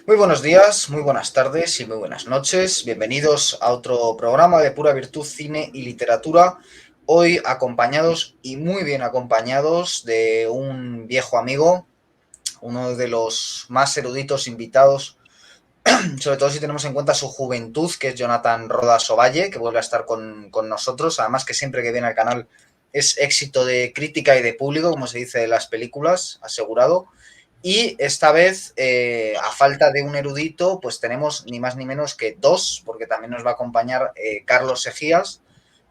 Muy buenos días, muy buenas tardes y muy buenas noches. Bienvenidos a otro programa de Pura Virtud, Cine y Literatura. Hoy acompañados y muy bien acompañados de un viejo amigo, uno de los más eruditos invitados, sobre todo si tenemos en cuenta su juventud, que es Jonathan Rodas Ovalle, que vuelve a estar con nosotros. Además que siempre que viene al canal es éxito de crítica y de público, como se dice de las películas, asegurado. Y esta vez, a falta de un erudito, pues tenemos ni más ni menos que dos, porque también nos va a acompañar Carlos Ejías,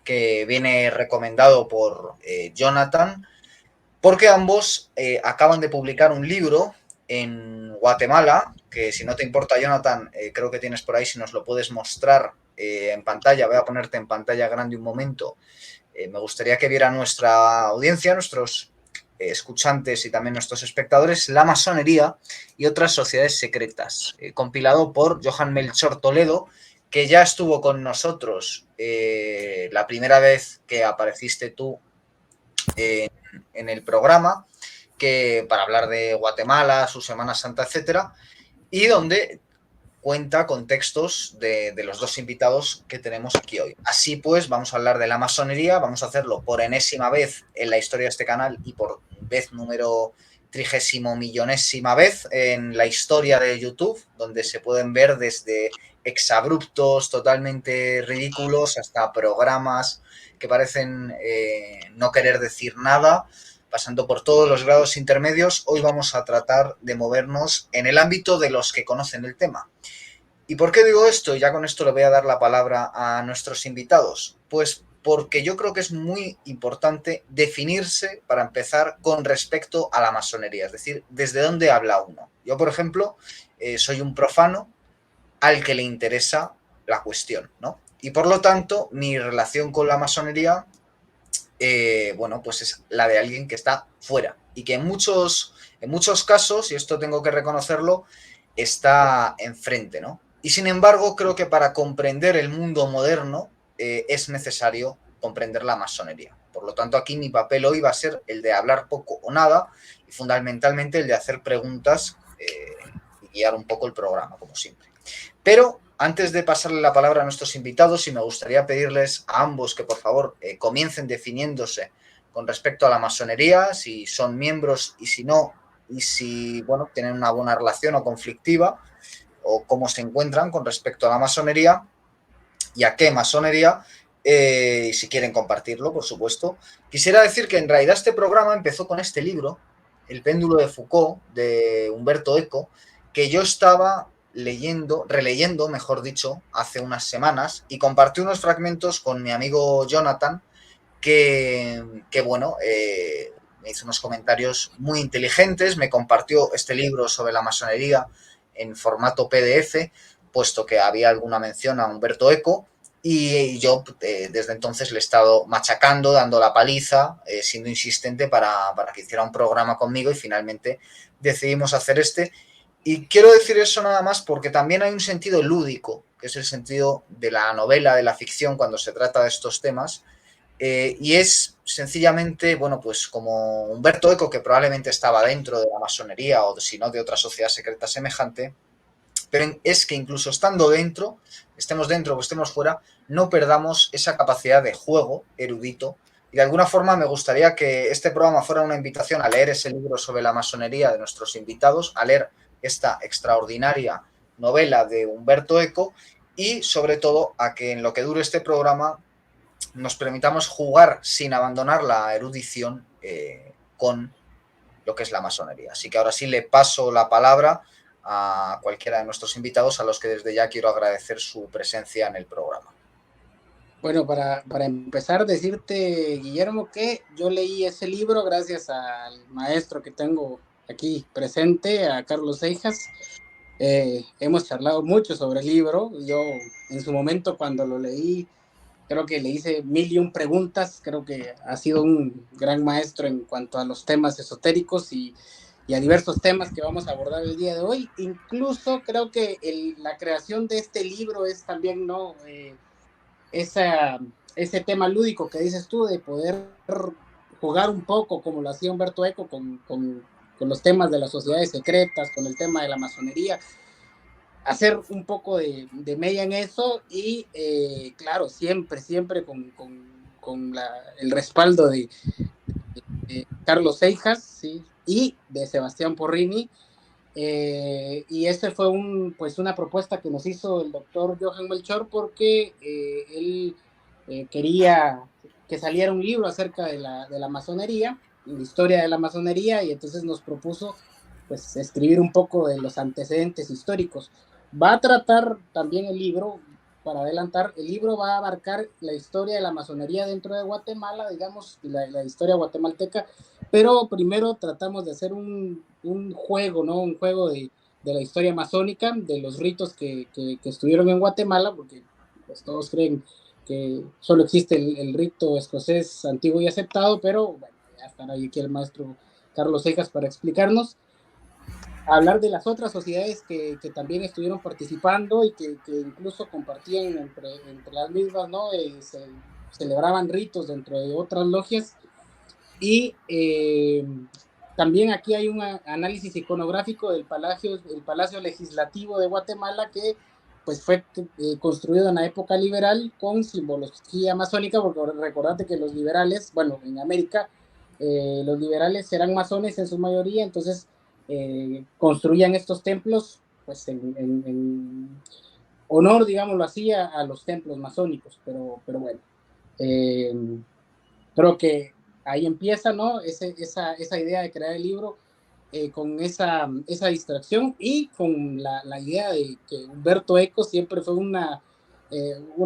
que viene recomendado por Jonathan, porque ambos acaban de publicar un libro en Guatemala, que si no te importa, Jonathan, creo que tienes por ahí, si nos lo puedes mostrar en pantalla, voy a ponerte en pantalla grande un momento. Me gustaría que viera nuestra audiencia, nuestros escuchantes y también nuestros espectadores, La masonería y otras sociedades secretas, compilado por Johan Melchor Toledo, que ya estuvo con nosotros la primera vez que apareciste tú en el programa, que para hablar de Guatemala, su Semana Santa, etcétera, y donde cuenta con textos de los dos invitados que tenemos aquí hoy. Así pues, vamos a hablar de la masonería, vamos a hacerlo por enésima vez en la historia de este canal y por vez número 30 millonésima vez en la historia de YouTube, donde se pueden ver desde exabruptos totalmente ridículos hasta programas que parecen no querer decir nada, pasando por todos los grados intermedios. Hoy vamos a tratar de movernos en el ámbito de los que conocen el tema. ¿Y por qué digo esto? Y ya con esto le voy a dar la palabra a nuestros invitados. Pues porque yo creo que es muy importante definirse, para empezar, con respecto a la masonería, es decir, desde dónde habla uno. Yo, por ejemplo, soy un profano al que le interesa la cuestión, ¿no? Y por lo tanto, mi relación con la masonería, bueno, pues es la de alguien que está fuera y que en muchos casos, y esto tengo que reconocerlo, está enfrente, ¿no? Y sin embargo, creo que para comprender el mundo moderno es necesario comprender la masonería. Por lo tanto, aquí mi papel hoy va a ser el de hablar poco o nada y fundamentalmente el de hacer preguntas y guiar un poco el programa, como siempre. Pero antes de pasarle la palabra a nuestros invitados, sí me gustaría pedirles a ambos que por favor comiencen definiéndose con respecto a la masonería, si son miembros y si no, y si bueno, tienen una buena relación o conflictiva, o cómo se encuentran con respecto a la masonería y a qué masonería, y si quieren compartirlo, por supuesto. Quisiera decir que en realidad este programa empezó con este libro, El péndulo de Foucault, de Humberto Eco, que yo estaba leyendo, releyendo, mejor dicho, hace unas semanas, y compartí unos fragmentos con mi amigo Jonathan, que bueno, me hizo unos comentarios muy inteligentes, me compartió este libro sobre la masonería en formato PDF, puesto que había alguna mención a Humberto Eco, y yo desde entonces le he estado machacando, dando la paliza, siendo insistente para que hiciera un programa conmigo, y finalmente decidimos hacer este. Y quiero decir eso nada más porque también hay un sentido lúdico, que es el sentido de la novela, de la ficción, cuando se trata de estos temas, y es sencillamente, bueno, pues como Humberto Eco, que probablemente estaba dentro de la masonería o si no de otra sociedad secreta semejante, pero es que incluso estando dentro, estemos dentro o estemos fuera, no perdamos esa capacidad de juego erudito. Y de alguna forma me gustaría que este programa fuera una invitación a leer ese libro sobre la masonería de nuestros invitados, a leer esta extraordinaria novela de Humberto Eco y sobre todo a que en lo que dure este programa nos permitamos jugar sin abandonar la erudición con lo que es la masonería. Así que ahora sí le paso la palabra a cualquiera de nuestros invitados, a los que desde ya quiero agradecer su presencia en el programa. Bueno, para empezar, decirte, Guillermo, que yo leí ese libro gracias al maestro que tengo aquí presente, a Carlos Seijas. Hemos charlado mucho sobre el libro. Yo, en su momento, cuando lo leí, creo que le hice mil y un preguntas. Creo que ha sido un gran maestro en cuanto a los temas esotéricos y a diversos temas que vamos a abordar el día de hoy. Incluso creo que la creación de este libro es también, ¿no? Esa, ese tema lúdico que dices tú, de poder jugar un poco como lo hacía Humberto Eco con los temas de las sociedades secretas, con el tema de la masonería. hacer un poco de mella en eso y claro, siempre el respaldo de Carlos Seijas, ¿sí? Y de Sebastián Porrini. Y ese fue pues una propuesta que nos hizo el doctor Johan Melchor porque él quería que saliera un libro acerca de la masonería, la historia de la masonería, y entonces nos propuso pues escribir un poco de los antecedentes históricos. Va a tratar también el libro, para adelantar, el libro va a abarcar la historia de la masonería dentro de Guatemala, digamos, la historia guatemalteca, pero primero tratamos de hacer un juego, ¿no? Un juego de la historia masónica, de los ritos que estuvieron en Guatemala, porque pues, todos creen que solo existe el rito escocés antiguo y aceptado, pero bueno, ya estará aquí el maestro Carlos Cejas para explicarnos. Hablar de las otras sociedades que también estuvieron participando y que incluso compartían entre las mismas, ¿no? Celebraban ritos dentro de otras logias y también aquí hay un análisis iconográfico del Palacio Legislativo de Guatemala que pues fue construido en la época liberal con simbología masónica, porque recordate que los liberales, bueno, en América, los liberales eran masones en su mayoría, entonces construían estos templos pues en honor, digámoslo así, a los templos masónicos, pero bueno. Eh, Creo que ahí empieza, ¿no? Esa idea de crear el libro con esa distracción y con la idea de que Humberto Eco siempre fue una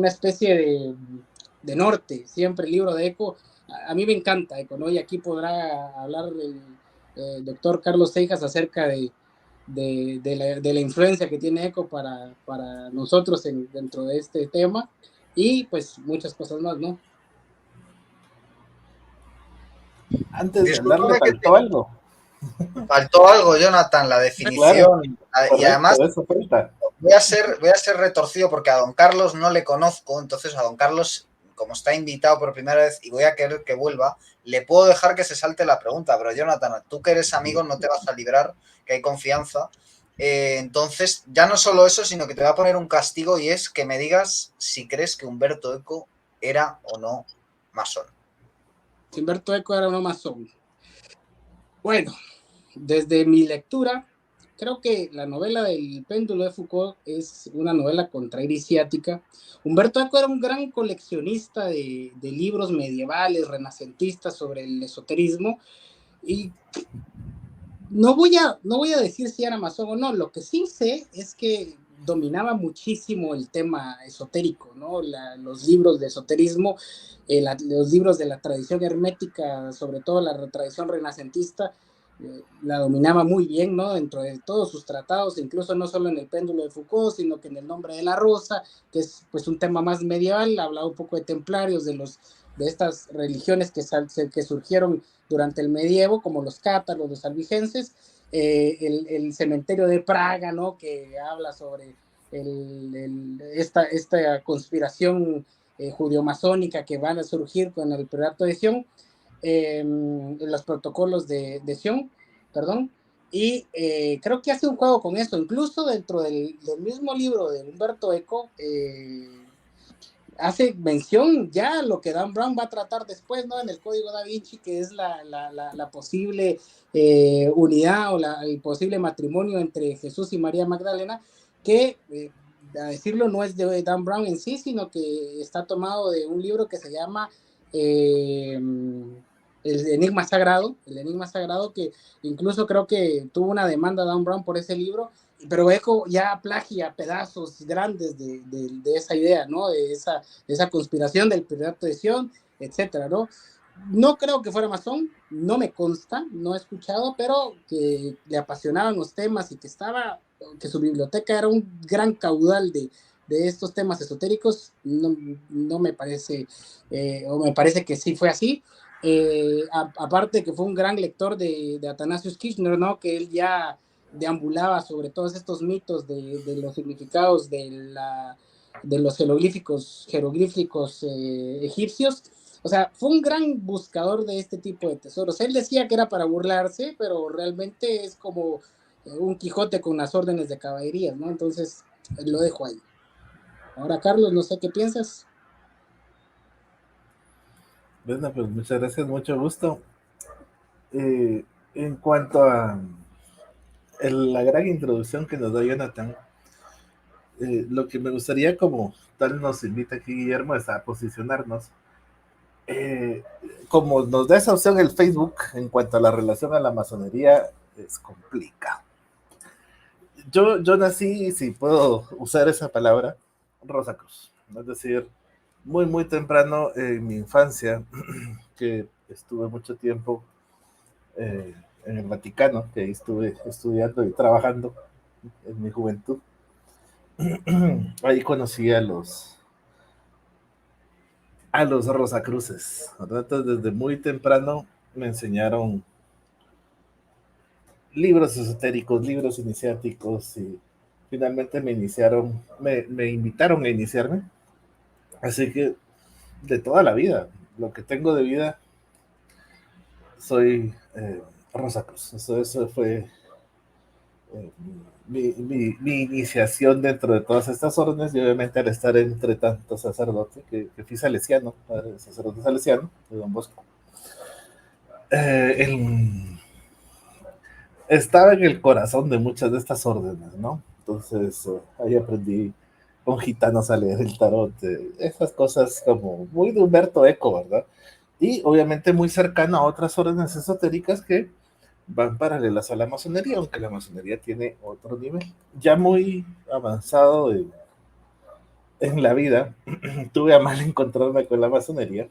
especie de norte, siempre el libro de Eco. A mí me encanta Eco, ¿no? Y aquí podrá hablar el doctor Carlos Seijas acerca de la influencia que tiene Eco para nosotros dentro de este tema y pues muchas cosas más, ¿no? Antes de hablar, le Discúlpame que faltó algo. faltó algo, Jonathan, la definición. Claro, Y además correcto, eso falta. voy a ser retorcido porque a don Carlos no le conozco, entonces a don Carlos, como está invitado por primera vez y voy a querer que vuelva, le puedo dejar que se salte la pregunta, pero Jonathan, tú que eres amigo no te vas a librar, que hay confianza. Entonces, ya no solo eso, sino que te voy a poner un castigo y es que me digas si crees que Humberto Eco era o no masón. Humberto Eco era un masón. Bueno, desde mi lectura, creo que la novela del péndulo de Foucault es una novela contrainiciática. Humberto Eco era un gran coleccionista de libros medievales, renacentistas sobre el esoterismo y no voy a decir si era masón o no, lo que sí sé es que dominaba muchísimo el tema esotérico, ¿no? Los libros de esoterismo, los libros de la tradición hermética, sobre todo la tradición renacentista, la dominaba muy bien, ¿no? Dentro de todos sus tratados, incluso no solo en el péndulo de Foucault, sino que en el nombre de la rosa, que es pues un tema más medieval, hablaba un poco de templarios, de estas religiones que surgieron durante el medievo, como los cátaros, los albigenses, el cementerio de Praga, ¿no? Que habla sobre esta conspiración judeo-masónica que van a surgir con el Priorato de Sion, los protocolos de Sion, perdón, y creo que hace un juego con eso, incluso dentro del mismo libro de Humberto Eco, hace mención ya a lo que Dan Brown va a tratar después, ¿no? En el Código Da Vinci, que es la posible unidad o el posible matrimonio entre Jesús y María Magdalena, que, a decirlo, no es de Dan Brown en sí, sino que está tomado de un libro que se llama El Enigma Sagrado, que incluso creo que tuvo una demanda Dan Brown por ese libro, pero Eco ya plagia pedazos grandes de esa idea, ¿no? De esa conspiración del Priorato de Sion, etcétera, ¿no? No creo que fuera masón, no me consta, no he escuchado, pero que le apasionaban los temas y que su biblioteca era un gran caudal de estos temas esotéricos, no me parece, o me parece que sí fue así. Aparte que fue un gran lector de Athanasius Kirchner, ¿no? Que él ya deambulaba sobre todos estos mitos de los significados de los jeroglíficos egipcios. O sea, fue un gran buscador de este tipo de tesoros. Él decía que era para burlarse, pero realmente es como un Quijote con las órdenes de caballerías, ¿no? Entonces, lo dejo ahí. Ahora, Carlos, no sé qué piensas. Bueno, pues muchas gracias, mucho gusto. En cuanto a la gran introducción que nos da Jonathan, lo que me gustaría, como tal nos invita aquí Guillermo, es a posicionarnos. Eh, Como nos da esa opción el Facebook en cuanto a la relación a la masonería, es complicado. Yo nací, si puedo usar esa palabra, Rosacruz. Es decir, muy, muy temprano en mi infancia, que estuve mucho tiempo en el Vaticano, que ahí estuve estudiando y trabajando en mi juventud. Ahí conocí a los Rosacruces, ¿verdad? Entonces, desde muy temprano me enseñaron libros esotéricos, libros iniciáticos y finalmente me invitaron a iniciarme. Así que de toda la vida, lo que tengo de vida, soy Rosacruz. Eso fue eh, mi iniciación dentro de todas estas órdenes y obviamente al estar entre tantos sacerdotes, que fui salesiano, sacerdote salesiano de Don Bosco, el, estaba en el corazón de muchas de estas órdenes, ¿no? Entonces ahí aprendí con gitanos a leer el tarot, esas cosas como muy de Humberto Eco, ¿verdad? Y obviamente muy cercano a otras órdenes esotéricas que van paralelas a la masonería, aunque la masonería tiene otro nivel. Ya muy avanzado en la vida, tuve a mal encontrarme con la masonería,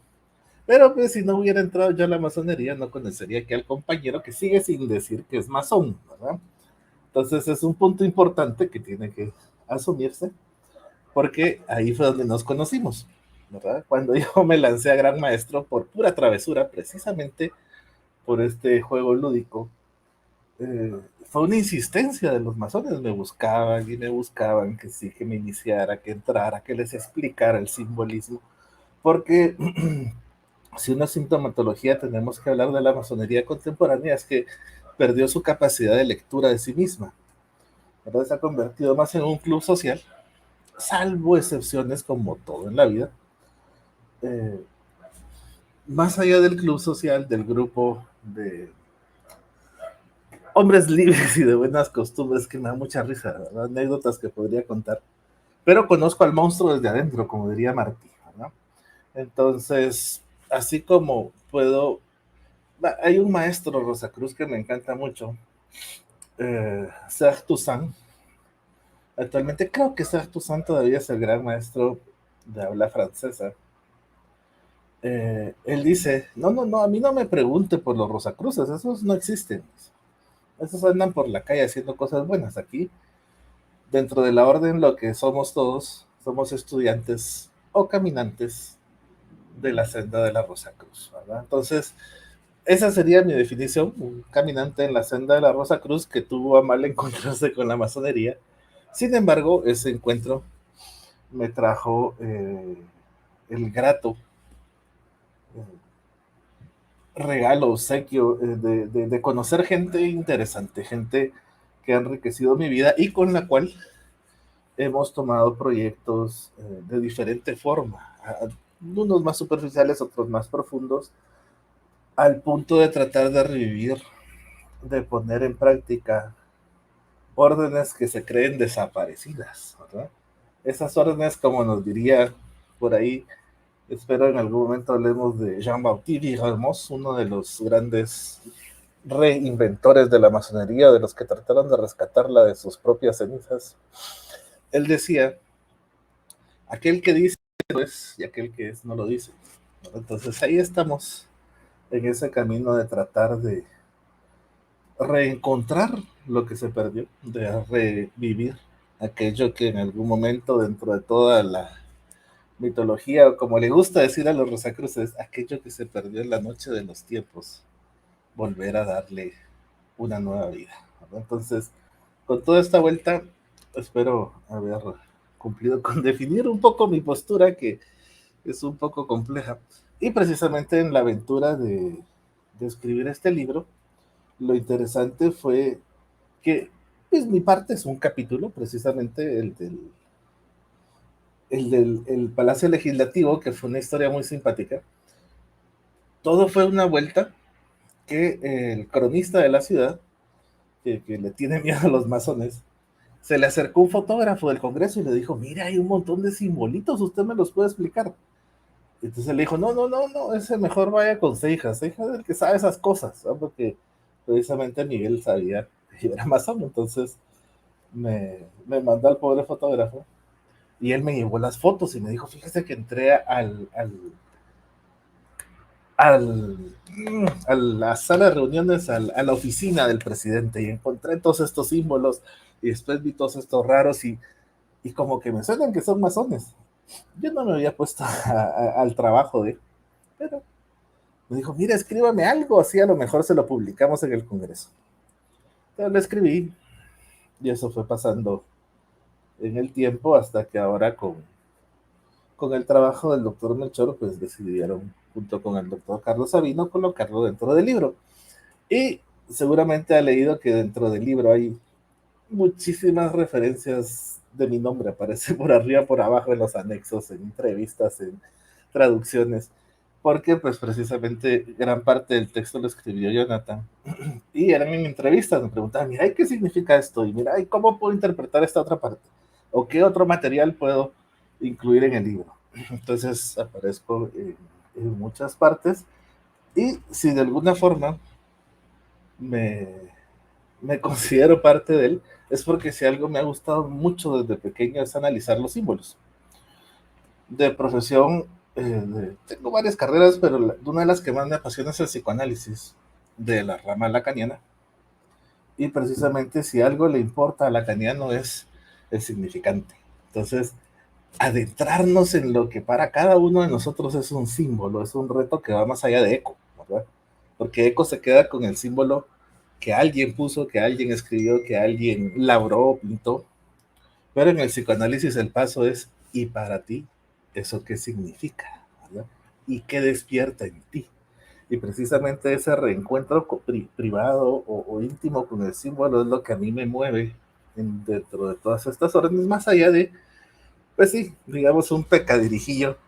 pero pues si no hubiera entrado yo a la masonería, no conocería aquí al compañero que sigue sin decir que es masón, ¿verdad? Entonces es un punto importante que tiene que asumirse, porque ahí fue donde nos conocimos, ¿verdad? Cuando yo me lancé a Gran Maestro por pura travesura, precisamente por este juego lúdico, fue una insistencia de los masones, me buscaban que sí, que me iniciara, que entrara, que les explicara el simbolismo, porque si una sintomatología tenemos que hablar de la masonería contemporánea es que perdió su capacidad de lectura de sí misma, ¿verdad? Se ha convertido más en un club social, salvo excepciones como todo en la vida, eh, más allá del club social, del grupo de hombres libres y de buenas costumbres, que me da mucha risa, ¿verdad? Anécdotas que podría contar, pero conozco al monstruo desde adentro, como diría Martí, ¿no? Entonces, así como puedo, hay un maestro Rosacruz que me encanta mucho, Serge Toussaint. Actualmente creo que Serge Toussaint todavía es el gran maestro de habla francesa. Él dice, no, a mí no me pregunte por los Rosacruces, esos no existen. Esos andan por la calle haciendo cosas buenas. Aquí, dentro de la orden, lo que somos todos, somos estudiantes o caminantes de la senda de la Rosacruz, ¿verdad? Entonces, esa sería mi definición, un caminante en la senda de la Rosacruz que tuvo a mal encontrarse con la masonería. Sin embargo, ese encuentro me trajo el grato regalo, obsequio de conocer gente interesante, gente que ha enriquecido mi vida y con la cual hemos tomado proyectos de diferente forma, unos más superficiales, otros más profundos, al punto de tratar de revivir, de poner en práctica órdenes que se creen desaparecidas, ¿verdad? Esas órdenes, como nos diría por ahí, espero en algún momento hablemos de Jean-Baptiste Ramos, uno de los grandes reinventores de la masonería, de los que trataron de rescatarla de sus propias cenizas. Él decía, aquel que dice lo es y aquel que es no lo dice. Entonces ahí estamos en ese camino de tratar de reencontrar lo que se perdió, de revivir aquello que en algún momento dentro de toda la mitología, o como le gusta decir a los Rosacruces, aquello que se perdió en la noche de los tiempos, volver a darle una nueva vida, ¿verdad? Entonces, con toda esta vuelta, espero haber cumplido con definir un poco mi postura, que es un poco compleja. Y precisamente en la aventura de escribir este libro, lo interesante fue que Pues mi parte es un capítulo, precisamente el Palacio Legislativo, que fue una historia muy simpática. Todo fue una vuelta que el cronista de la ciudad, que le tiene miedo a los masones, se le acercó un fotógrafo del Congreso y le dijo, mira, hay un montón de simbolitos, usted me los puede explicar. Entonces le dijo, no, ese mejor vaya con Seijas es el que sabe esas cosas, ¿no? Porque precisamente Miguel sabía que yo era masón, entonces me mandó al pobre fotógrafo y él me llevó las fotos y me dijo, fíjese que entré a la sala de reuniones, a la oficina del presidente y encontré todos estos símbolos y después vi todos estos raros y como que me suenan que son masones. Yo no me había puesto al trabajo pero me dijo, mira, escríbame algo, así a lo mejor se lo publicamos en el Congreso. Entonces le escribí y eso fue pasando en el tiempo hasta que ahora con el trabajo del doctor Melchor, pues decidieron, junto con el doctor Carlos Sabino, colocarlo dentro del libro. Y seguramente ha leído que dentro del libro hay muchísimas referencias de mi nombre, aparece por arriba, por abajo, en los anexos, en entrevistas, en traducciones, porque pues precisamente gran parte del texto lo escribió Jonathan. Y eran en entrevistas, me preguntaban, mira, ¿qué significa esto? Y mira, ¿cómo puedo interpretar esta otra parte? ¿O qué otro material puedo incluir en el libro? Entonces aparezco en muchas partes y si de alguna forma me, me considero parte de él, es porque si algo me ha gustado mucho desde pequeño es analizar los símbolos. De profesión, tengo varias carreras, pero una de las que más me apasiona es el psicoanálisis de la rama lacaniana. Y precisamente si algo le importa a lacaniano es el significante. Entonces, adentrarnos en lo que para cada uno de nosotros es un símbolo, es un reto que va más allá de Eco, ¿verdad? Porque Eco se queda con el símbolo que alguien puso, que alguien escribió, que alguien labró, pintó, pero en el psicoanálisis el paso es, ¿y para ti eso qué significa? ¿Verdad? ¿Y qué despierta en ti? Y precisamente ese reencuentro privado o íntimo con el símbolo es lo que a mí me mueve dentro de todas estas órdenes, más allá de, pues sí, digamos un pecadirijillo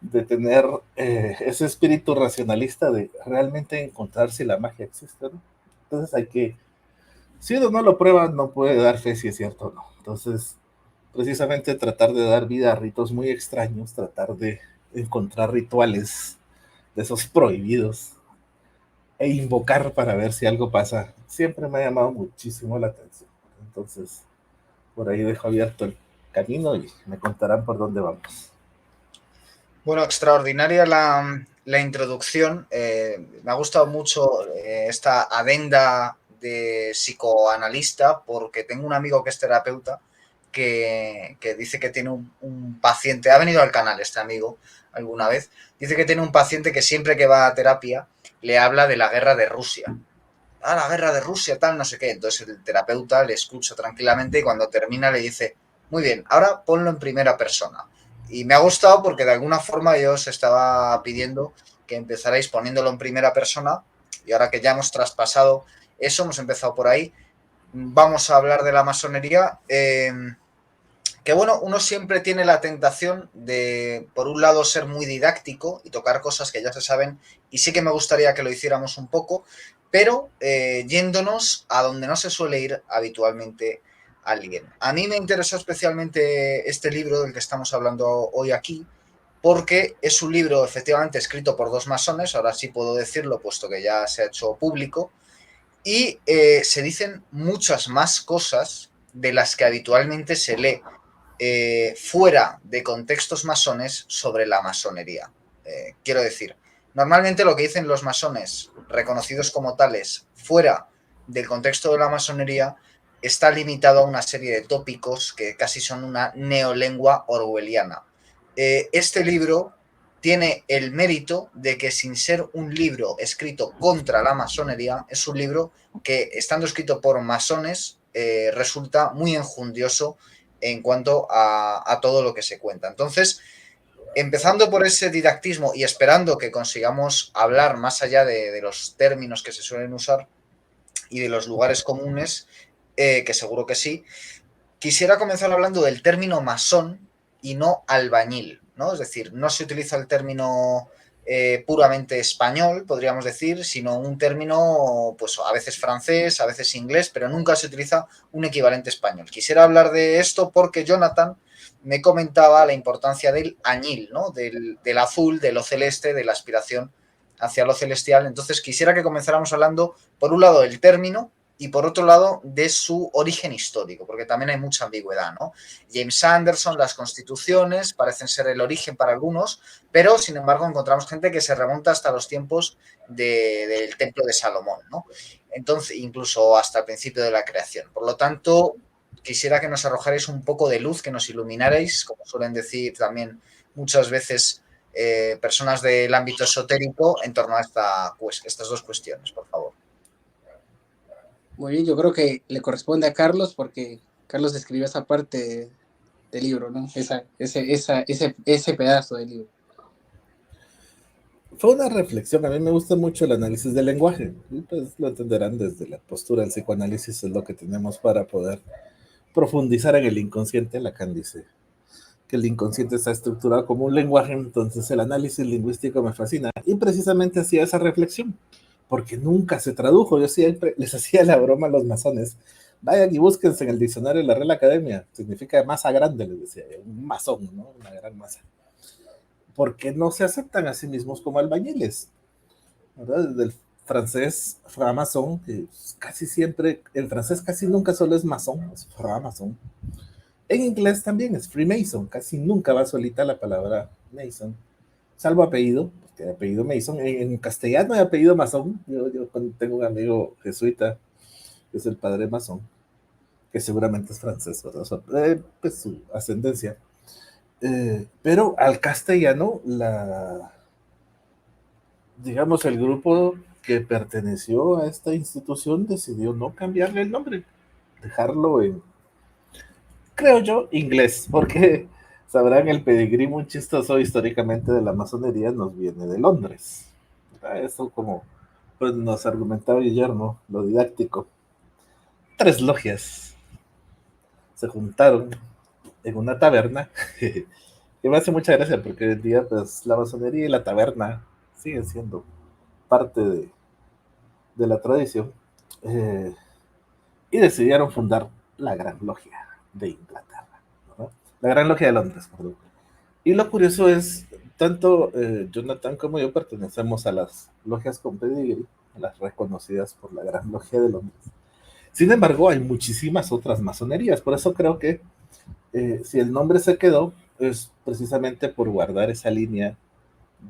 de tener ese espíritu racionalista de realmente encontrar si la magia existe, ¿no? Entonces hay que, si uno no lo prueba, no puede dar fe si es cierto o no. Entonces, precisamente tratar de dar vida a ritos muy extraños, tratar de encontrar rituales de esos prohibidos e invocar para ver si algo pasa, siempre me ha llamado muchísimo la atención. Entonces, por ahí dejo abierto el camino y me contarán por dónde vamos. Bueno, extraordinaria la introducción. Me ha gustado mucho esta adenda de psicoanalista porque tengo un amigo que es terapeuta que dice que tiene un paciente, ha venido al canal este amigo alguna vez, dice que tiene un paciente que siempre que va a terapia le habla de la guerra de Rusia. Ah, la guerra de Rusia, tal, no sé qué. Entonces el terapeuta le escucha tranquilamente y cuando termina le dice, muy bien, ahora ponlo en primera persona. Y me ha gustado porque de alguna forma yo os estaba pidiendo que empezarais poniéndolo en primera persona y ahora que ya hemos traspasado eso, hemos empezado por ahí, vamos a hablar de la masonería. Que bueno, uno siempre tiene la tentación de, por un lado, ser muy didáctico y tocar cosas que ya se saben, y sí que me gustaría que lo hiciéramos un poco, pero yéndonos a donde no se suele ir habitualmente alguien. A mí me interesó especialmente este libro del que estamos hablando hoy aquí, porque es un libro efectivamente escrito por dos masones, ahora sí puedo decirlo, puesto que ya se ha hecho público, y se dicen muchas más cosas de las que habitualmente se lee fuera de contextos masones sobre la masonería. Quiero decir, normalmente lo que dicen los masones reconocidos como tales fuera del contexto de la masonería está limitado a una serie de tópicos que casi son una neolengua orwelliana. Este libro tiene el mérito de que sin ser un libro escrito contra la masonería, es un libro que, estando escrito por masones, resulta muy enjundioso en cuanto a todo lo que se cuenta. Entonces, empezando por ese didactismo y esperando que consigamos hablar más allá de los términos que se suelen usar y de los lugares comunes, que seguro que sí, quisiera comenzar hablando del término masón y no albañil, ¿no? Es decir, no se utiliza el término puramente español, podríamos decir, sino un término, pues a veces francés, a veces inglés, pero nunca se utiliza un equivalente español. Quisiera hablar de esto porque Jonathan me comentaba la importancia del añil, ¿no? Del azul, de lo celeste, de la aspiración hacia lo celestial. Entonces quisiera que comenzáramos hablando, por un lado, del término y por otro lado de su origen histórico, porque también hay mucha ambigüedad, ¿no? James Anderson, las constituciones parecen ser el origen para algunos, pero sin embargo encontramos gente que se remonta hasta los tiempos del templo de Salomón, ¿no? Entonces, incluso hasta el principio de la creación. Por lo tanto, quisiera que nos arrojarais un poco de luz, que nos iluminarais, como suelen decir también muchas veces personas del ámbito esotérico, en torno a estas dos cuestiones, por favor. Muy bien, yo creo que le corresponde a Carlos porque Carlos escribió esa parte del libro, ¿no? Ese pedazo del libro. Fue una reflexión, a mí me gusta mucho el análisis del lenguaje, y pues lo entenderán desde la postura del psicoanálisis, es lo que tenemos para poder profundizar en el inconsciente. Lacan dice que el inconsciente está estructurado como un lenguaje, entonces el análisis lingüístico me fascina, y precisamente hacía esa reflexión, porque nunca se tradujo. Yo siempre les hacía la broma a los masones: vayan y búsquense en el diccionario de la Real Academia, significa masa grande, les decía, un masón, ¿no? Una gran masa. Porque no se aceptan a sí mismos como albañiles, ¿verdad? Desde el francés franc-maçon, que casi siempre, el francés casi nunca solo es masón, es franc-maçon. En inglés también es freemason, casi nunca va solita la palabra mason, salvo apellido, porque apellido Mason. En castellano hay apellido masón. Yo tengo un amigo jesuita, que es el padre masón, que seguramente es francés, ¿verdad? Pues su ascendencia. Pero al castellano, digamos, el grupo que perteneció a esta institución decidió no cambiarle el nombre, dejarlo en, creo yo, inglés, porque sabrán, el pedigrí muy chistoso históricamente de la masonería nos viene de Londres. Eso, como pues nos argumentaba Guillermo, lo didáctico. 3 logias se juntaron en una taberna, que me hace mucha gracia porque hoy en día pues la masonería y la taberna siguen siendo parte de la tradición, y decidieron fundar la Gran Logia de Inglaterra, ¿no? La Gran Logia de Londres, perdón. Y lo curioso es, tanto Jonathan como yo pertenecemos a las logias con pedigrí, a las reconocidas por la Gran Logia de Londres. Sin embargo, hay muchísimas otras masonerías, por eso creo que si el nombre se quedó, es precisamente por guardar esa línea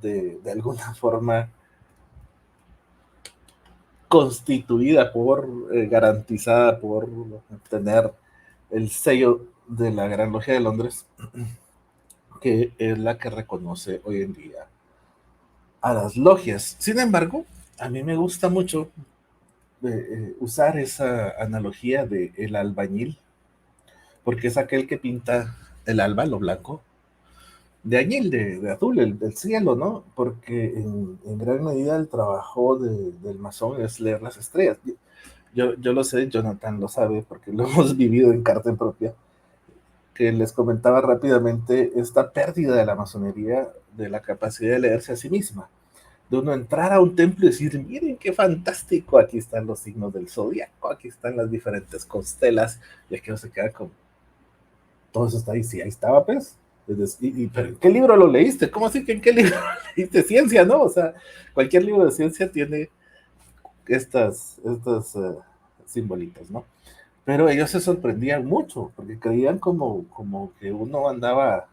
de alguna forma constituida garantizada por tener el sello de la Gran Logia de Londres, que es la que reconoce hoy en día a las logias. Sin embargo, a mí me gusta mucho usar esa analogía de el albañil, porque es aquel que pinta el alba, lo blanco, de añil, de azul, el cielo, ¿no? Porque en gran medida el trabajo del masón es leer las estrellas. Yo lo sé, Jonathan lo sabe, porque lo hemos vivido en carta propia, que les comentaba rápidamente esta pérdida de la masonería de la capacidad de leerse a sí misma, de uno entrar a un templo y decir: miren qué fantástico, aquí están los signos del zodiaco, aquí están las diferentes constelas, y aquí uno se queda como, todo eso está ahí, sí, ahí estaba, pues. ¿Pero en qué libro lo leíste? ¿Cómo así que en qué libro leíste? Ciencia, ¿no? O sea, cualquier libro de ciencia tiene estas simbolitos, ¿no? Pero ellos se sorprendían mucho, porque creían como que uno andaba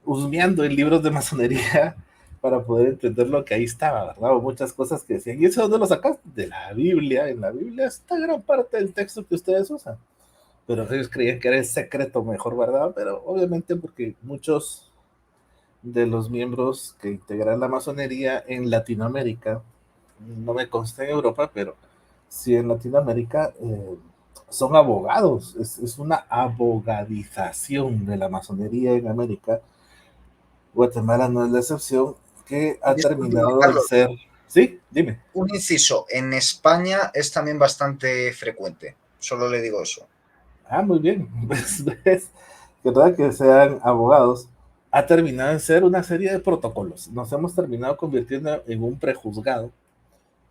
husmeando en libros de masonería para poder entender lo que ahí estaba, ¿verdad? O muchas cosas que decían. ¿Y eso dónde lo sacaste? De la Biblia. En la Biblia está gran parte del texto que ustedes usan. Pero ellos creían que era el secreto mejor, ¿verdad? Pero obviamente porque muchos de los miembros que integran la masonería en Latinoamérica, no me consta en Europa, pero sí en Latinoamérica, son abogados. Es una abogadización de la masonería en América. Guatemala no es la excepción, que ha Disculpa, terminado en Carlos, ser... Sí, dime. un inciso, en España es también bastante frecuente. Solo le digo eso. Ah, muy bien. ¿Ves? Que toda que sean abogados ha terminado en ser una serie de protocolos. Nos hemos terminado convirtiendo en un prejuzgado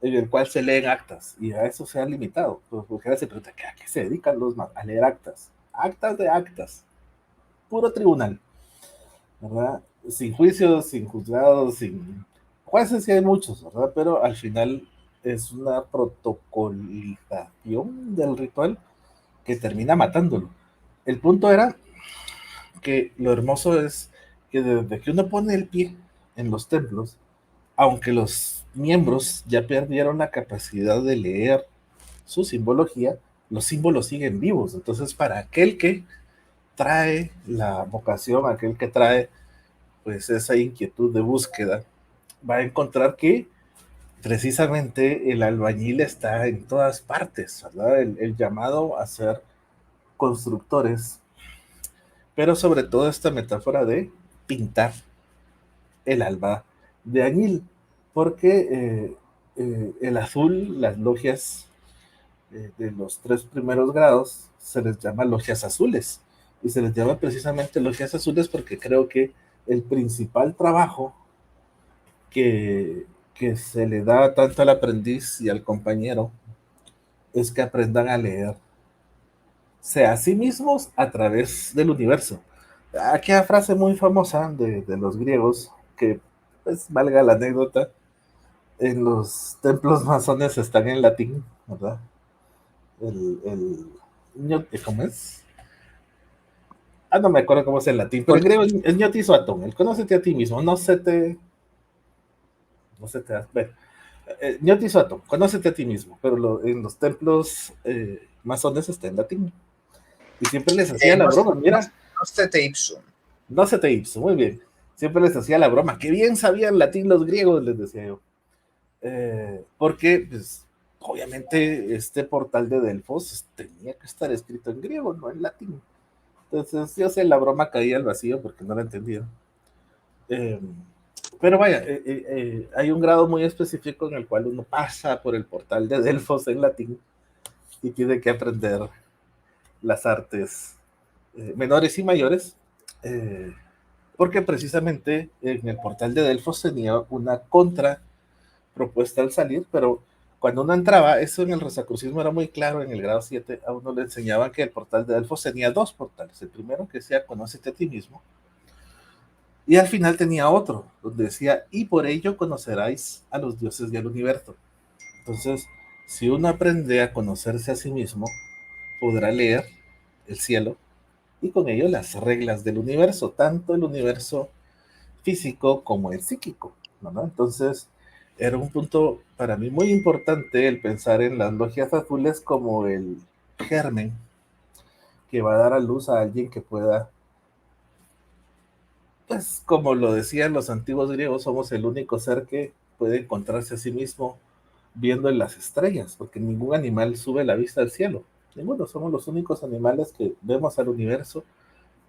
en el cual se leen actas y a eso se han limitado. Pues porque se pregunta, ¿a qué se dedican los más? A leer actas. Actas de actas. Puro tribunal. ¿Verdad? Sin juicios, sin juzgados, sin jueces, sí hay muchos, ¿verdad? Pero al final es una protocolización del ritual que termina matándolo. El punto era que lo hermoso es que desde que uno pone el pie en los templos, aunque los miembros ya perdieron la capacidad de leer su simbología, los símbolos siguen vivos. Entonces, para aquel que trae la vocación, aquel que trae pues esa inquietud de búsqueda, va a encontrar que precisamente el albañil está en todas partes, ¿verdad? El llamado a ser constructores, pero sobre todo esta metáfora de pintar el alba de añil, porque el azul, las logias de los 3 primeros grados, se les llama logias azules, y se les llama precisamente logias azules porque creo que el principal trabajo que, que se le da tanto al aprendiz y al compañero es que aprendan a leer sea a sí mismos a través del universo. Aquella frase muy famosa de los griegos, que pues valga la anécdota, en los templos masones están en latín, ¿verdad? ¿Cómo es? Ah, no me acuerdo cómo es en latín, pero en griego es ñotis atón, el conócete a ti mismo, no se te bueno, ñotis atón, conócete a ti mismo, pero en los templos masones está en latín. Y siempre les hacía la broma, mira. No se te ipsum. No se te ipso, muy bien. Siempre les hacía la broma, que bien sabían latín los griegos, les decía yo. Porque, pues, obviamente, este portal de Delfos tenía que estar escrito en griego, no en latín. Entonces, yo sé, la broma caía al vacío porque no la entendía. Pero vaya, hay un grado muy específico en el cual uno pasa por el portal de Delfos en latín y tiene que aprender las artes menores y mayores, porque precisamente en el portal de Delfos tenía una contrapropuesta al salir, pero cuando uno entraba, eso en el rosacrucismo era muy claro, en el grado 7 a uno le enseñaban que el portal de Delfos tenía 2 portales, el primero que decía conócete a ti mismo, y al final tenía otro, donde decía y por ello conoceráis a los dioses y al universo. Entonces, si uno aprende a conocerse a sí mismo, podrá leer el cielo y con ello las reglas del universo, tanto el universo físico como el psíquico, ¿no? Entonces, era un punto para mí muy importante el pensar en las logias azules como el germen que va a dar a luz a alguien que pueda, pues como lo decían los antiguos griegos, somos el único ser que puede encontrarse a sí mismo viendo en las estrellas, porque ningún animal sube la vista al cielo. Ninguno, somos los únicos animales que vemos al universo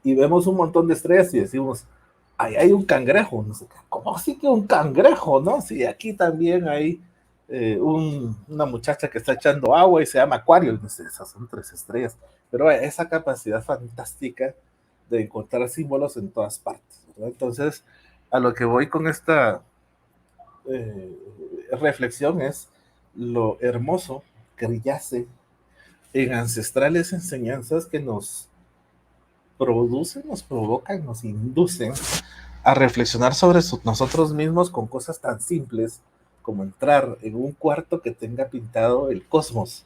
y vemos un montón de estrellas y decimos, ahí hay un cangrejo, no sé, ¿cómo así que un cangrejo, no? Sí, aquí también hay una muchacha que está echando agua y se llama Acuario, no sé, esas son 3 estrellas, pero esa capacidad fantástica de encontrar símbolos en todas partes, ¿verdad? Entonces, a lo que voy con esta eh, reflexión es lo hermoso que yace en ancestrales enseñanzas que nos producen, nos provocan, nos inducen a reflexionar sobre nosotros mismos con cosas tan simples como entrar en un cuarto que tenga pintado el cosmos,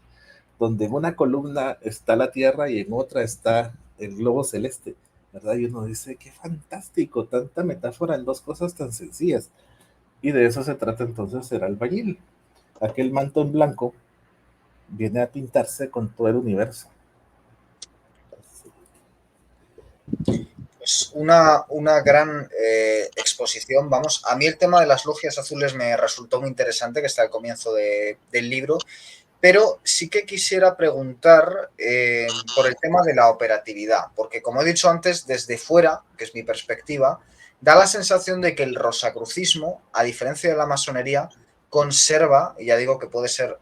donde en una columna está la Tierra y en otra está el globo celeste, ¿verdad? Y uno dice, qué fantástico, tanta metáfora en 2 cosas tan sencillas. Y de eso se trata entonces ser albañil. Aquel manto en blanco viene a pintarse con todo el universo. Pues una gran exposición, vamos. A mí el tema de las logias azules me resultó muy interesante, que está al comienzo del libro, pero sí que quisiera preguntar por el tema de la operatividad, porque como he dicho antes, desde fuera, que es mi perspectiva, da la sensación de que el rosacrucismo, a diferencia de la masonería, conserva, y ya digo que puede ser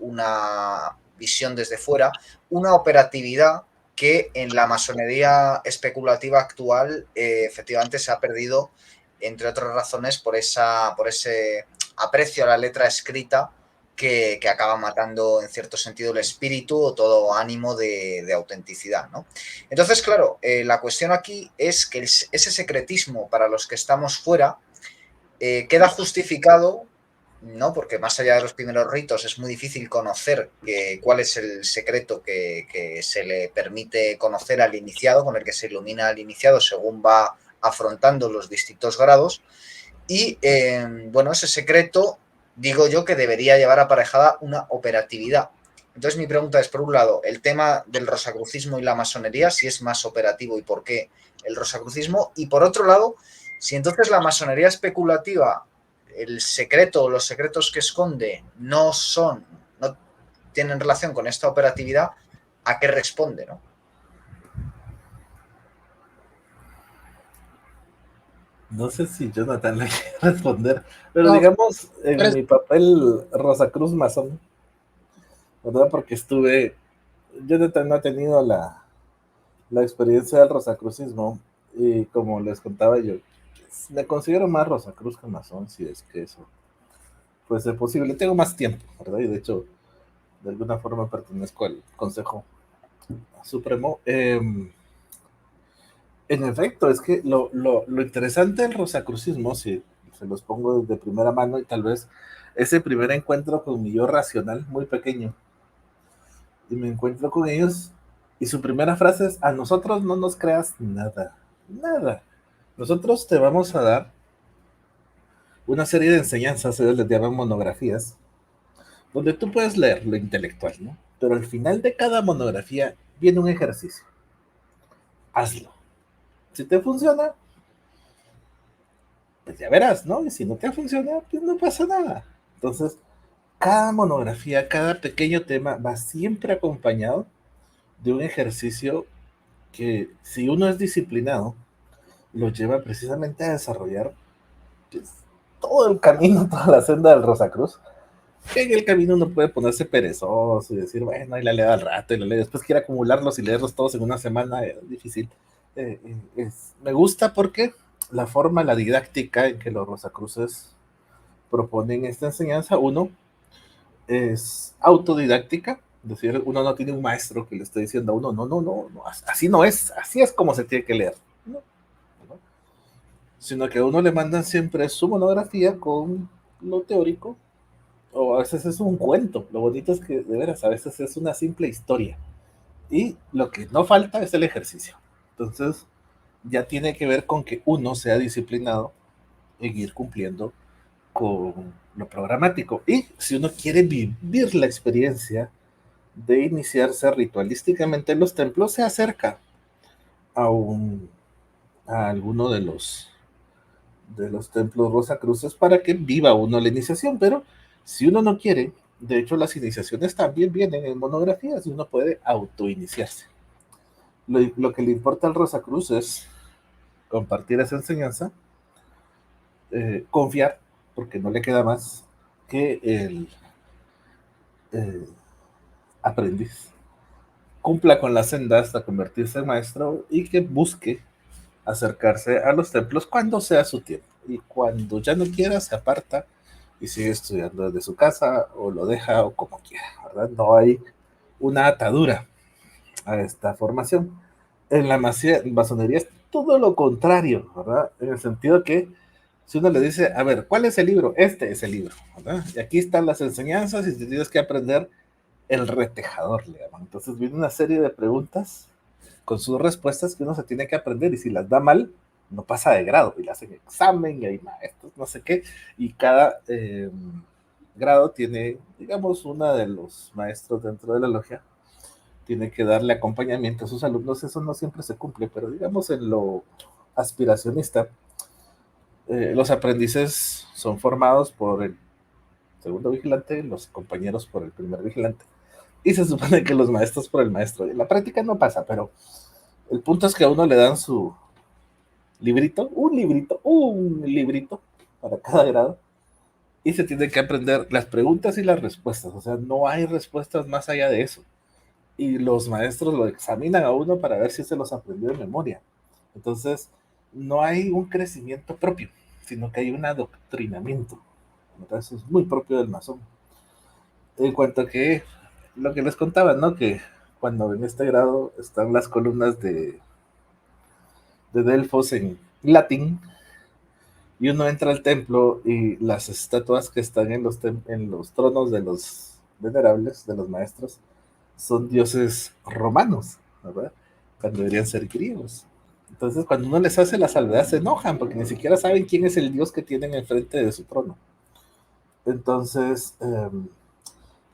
una visión desde fuera, una operatividad que en la masonería especulativa actual efectivamente se ha perdido, entre otras razones, por ese aprecio a la letra escrita que acaba matando en cierto sentido el espíritu o todo ánimo de autenticidad, ¿no? Entonces, claro, la cuestión aquí es que ese secretismo para los que estamos fuera queda justificado, ¿no? Porque más allá de los primeros ritos es muy difícil conocer cuál es el secreto que se le permite conocer al iniciado, con el que se ilumina al iniciado según va afrontando los distintos grados. Y bueno, ese secreto, digo yo, que debería llevar aparejada una operatividad. Entonces mi pregunta es, por un lado, el tema del rosacrucismo y la masonería, si es más operativo y por qué el rosacrucismo, y por otro lado, si entonces la masonería especulativa, el secreto o los secretos que esconde no tienen relación con esta operatividad, ¿a qué responde, no? No sé si Jonathan le quiere responder, pero No, digamos, en pero mi papel Rosacruz Masón, ¿verdad? Porque Jonathan no ha tenido la experiencia del rosacrucismo, y como les contaba yo, me considero más Rosacruz que Masón, si es que eso pues es posible. Tengo más tiempo, ¿verdad? Y de hecho, de alguna forma pertenezco al Consejo Supremo. En efecto, es que lo interesante del rosacrucismo, si se los pongo de primera mano, y tal vez ese primer encuentro con mi yo racional muy pequeño, y me encuentro con ellos, y su primera frase es: a nosotros no nos creas nada, nada. Nosotros te vamos a dar una serie de enseñanzas, ellos les llaman monografías, donde tú puedes leer lo intelectual, ¿no? Pero al final de cada monografía viene un ejercicio. Hazlo. Si te funciona, pues ya verás, ¿no? Y si no te funciona, pues no pasa nada. Entonces, cada monografía, cada pequeño tema va siempre acompañado de un ejercicio que, si uno es disciplinado, lo lleva precisamente a desarrollar, pues, todo el camino, toda la senda del Rosacruz. Que en el camino uno puede ponerse perezoso y decir, bueno, y la leo al rato, y la leo. Después quiere acumularlos y leerlos todos en una semana, es difícil. Me gusta porque la forma, la didáctica en que los Rosacruces proponen esta enseñanza, uno, es autodidáctica, es decir, uno no tiene un maestro que le esté diciendo a uno, no, así no es, así es como se tiene que leer, ¿no? ¿No? Sino que a uno le mandan siempre su monografía con lo teórico, o a veces es un cuento. Lo bonito es que, de veras, a veces es una simple historia. Y lo que no falta es el ejercicio. Entonces, ya tiene que ver con que uno sea disciplinado en ir cumpliendo con lo programático. Y si uno quiere vivir la experiencia de iniciarse ritualísticamente en los templos, se acerca a, a alguno de los templos rosacruces para que viva uno la iniciación. Pero si uno no quiere, de hecho las iniciaciones también vienen en monografías y uno puede autoiniciarse. Lo que le importa al Rosacruz es compartir esa enseñanza, confiar, porque no le queda más que el eh, aprendiz cumpla con la senda hasta convertirse en maestro, y que busque acercarse a los templos cuando sea su tiempo. Y cuando ya no quiera, se aparta y sigue estudiando desde su casa, o lo deja, o como quiera, ¿verdad? No hay una atadura a esta formación. En la masonería es todo lo contrario, ¿verdad? En el sentido que si uno le dice, a ver, ¿cuál es el libro? Este es el libro, ¿verdad? Y aquí están las enseñanzas y tienes que aprender el retejador, le llaman. Entonces viene una serie de preguntas con sus respuestas que uno se tiene que aprender, y si las da mal, no pasa de grado, y le hacen examen, y hay maestros, no sé qué, y cada grado tiene, digamos, uno de los maestros dentro de la logia tiene que darle acompañamiento a sus alumnos. Eso no siempre se cumple, pero digamos en lo aspiracionista, los aprendices son formados por el segundo vigilante, los compañeros por el primer vigilante, y se supone que los maestros por el maestro. En la práctica no pasa, pero el punto es que a uno le dan su librito, un librito para cada grado, y se tienen que aprender las preguntas y las respuestas. O sea, no hay respuestas más allá de eso. Y los maestros lo examinan a uno para ver si se los aprendió de memoria. Entonces, no hay un crecimiento propio, sino que hay un adoctrinamiento. Entonces, eso es muy propio del masón. En cuanto a que lo que les contaba, ¿no? Que cuando en este grado están las columnas de Delfos en latín, y uno entra al templo y las estatuas que están en los tronos de los venerables, de los maestros, son dioses romanos, ¿verdad? Cuando deberían ser griegos. Entonces, cuando uno les hace la salvedad, se enojan porque ni siquiera saben quién es el dios que tienen enfrente de su trono. Entonces,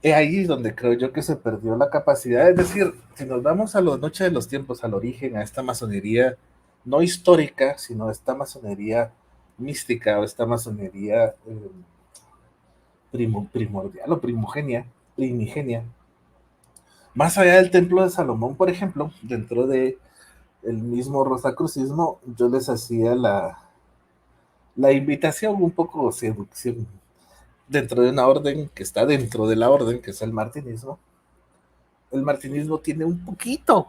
es ahí donde creo yo que se perdió la capacidad. Es decir, si nos vamos a la noche de los tiempos, al origen, a esta masonería no histórica, sino esta masonería mística o esta masonería primordial o primigenia, más allá del templo de Salomón, por ejemplo, dentro de el mismo rosacrucismo, yo les hacía la invitación, un poco seducción, dentro de una orden que está dentro de la orden, que es el martinismo. El martinismo tiene un poquito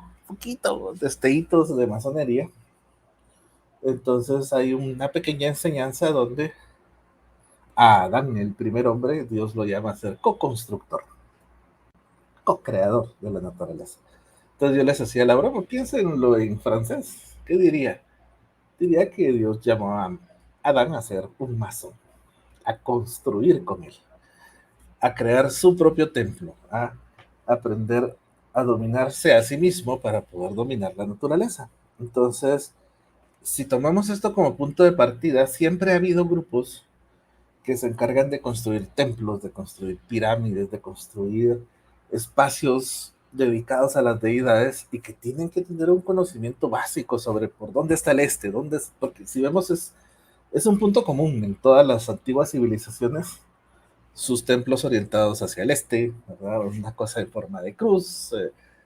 destellitos de masonería. Entonces hay una pequeña enseñanza donde a Adán, el primer hombre, Dios lo llama a ser co-constructor, co-creador de la naturaleza. Entonces yo les hacía la broma, piénsenlo en francés. ¿Qué diría? Diría que Dios llamó a Adán a ser un masón, a construir con él, a crear su propio templo, a aprender a dominarse a sí mismo para poder dominar la naturaleza. Entonces, si tomamos esto como punto de partida, siempre ha habido grupos que se encargan de construir templos, de construir pirámides, de construir espacios dedicados a las deidades y que tienen que tener un conocimiento básico sobre por dónde está el este, dónde es, porque si vemos es un punto común en todas las antiguas civilizaciones, sus templos orientados hacia el este, ¿verdad? Una cosa en forma de cruz,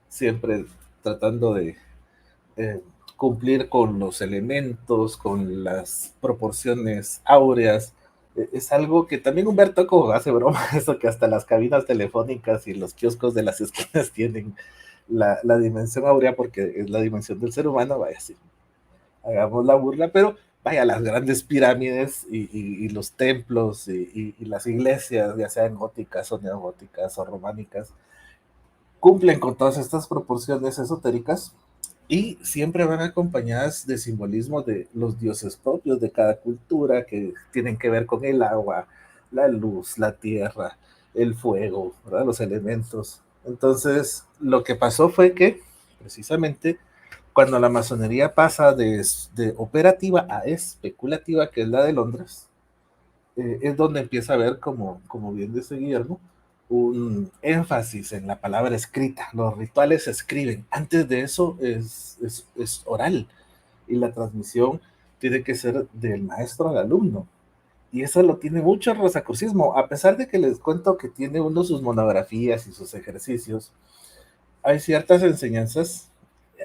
siempre tratando de eh, cumplir con los elementos, con las proporciones áureas. Es algo que también Humberto Eco hace broma, eso que hasta las cabinas telefónicas y los kioscos de las esquinas tienen la dimensión áurea porque es la dimensión del ser humano, vaya, sí, hagamos la burla, pero vaya, las grandes pirámides y los templos y las iglesias, ya sean góticas o neogóticas o románicas, cumplen con todas estas proporciones esotéricas y siempre van acompañadas de simbolismo de los dioses propios de cada cultura que tienen que ver con el agua, la luz, la tierra, el fuego, ¿verdad? Los elementos. Entonces, lo que pasó fue que precisamente cuando la masonería pasa de operativa a especulativa, que es la de Londres, es donde empieza a haber, como bien dice Guillermo, un énfasis en la palabra escrita. Los rituales se escriben. Antes de eso es oral y la transmisión tiene que ser del maestro al alumno. Y eso lo tiene mucho el rosacrucismo, a pesar de que les cuento que tiene uno sus monografías y sus ejercicios. Hay ciertas enseñanzas,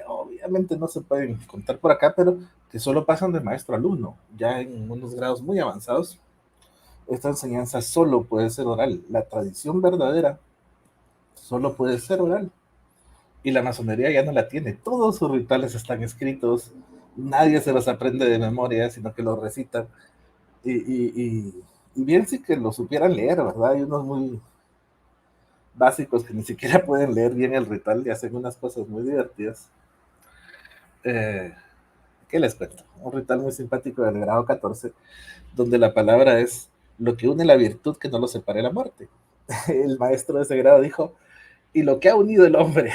obviamente no se pueden contar por acá, pero que solo pasan de maestro a alumno, ya en unos grados muy avanzados. Esta enseñanza solo puede ser oral. La tradición verdadera solo puede ser oral. Y la masonería ya no la tiene. Todos sus rituales están escritos. Nadie se los aprende de memoria, sino que los recitan. Y bien sí que lo supieran leer, ¿verdad? Hay unos muy básicos que ni siquiera pueden leer bien el ritual y hacen unas cosas muy divertidas. ¿Qué les cuento? Un ritual muy simpático del grado 14, donde la palabra es lo que une la virtud que no lo separe la muerte. El maestro de ese grado dijo, y lo que ha unido el hombre,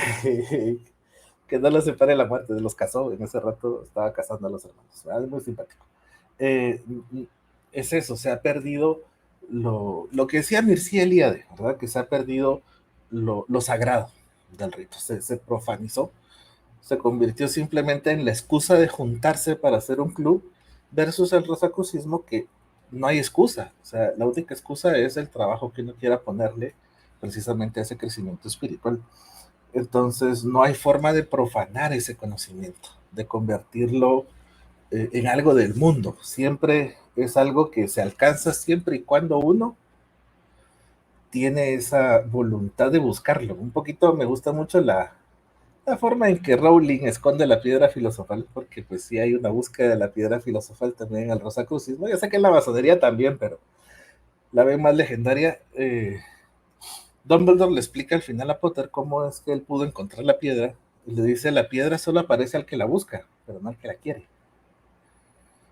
que no lo separe la muerte, de los casó, en ese rato estaba casando a los hermanos, ¿verdad? Es muy simpático. Eh, es eso, se ha perdido lo que decía Mircea Eliade, ¿verdad? Que se ha perdido lo sagrado del rito, se profanizó, se convirtió simplemente en la excusa de juntarse para hacer un club versus el rosacrucismo que no hay excusa, o sea, la única excusa es el trabajo que uno quiera ponerle precisamente a ese crecimiento espiritual. Entonces no hay forma de profanar ese conocimiento, de convertirlo en algo del mundo, siempre es algo que se alcanza siempre y cuando uno tiene esa voluntad de buscarlo. Un poquito me gusta mucho la forma en que Rowling esconde la piedra filosofal, porque pues sí hay una búsqueda de la piedra filosofal también en el Rosacrucismo. Ya sé que en la masonería también, pero la ve más legendaria. Dumbledore le explica al final a Potter cómo es que él pudo encontrar la piedra, y le dice: la piedra solo aparece al que la busca, pero no al que la quiere,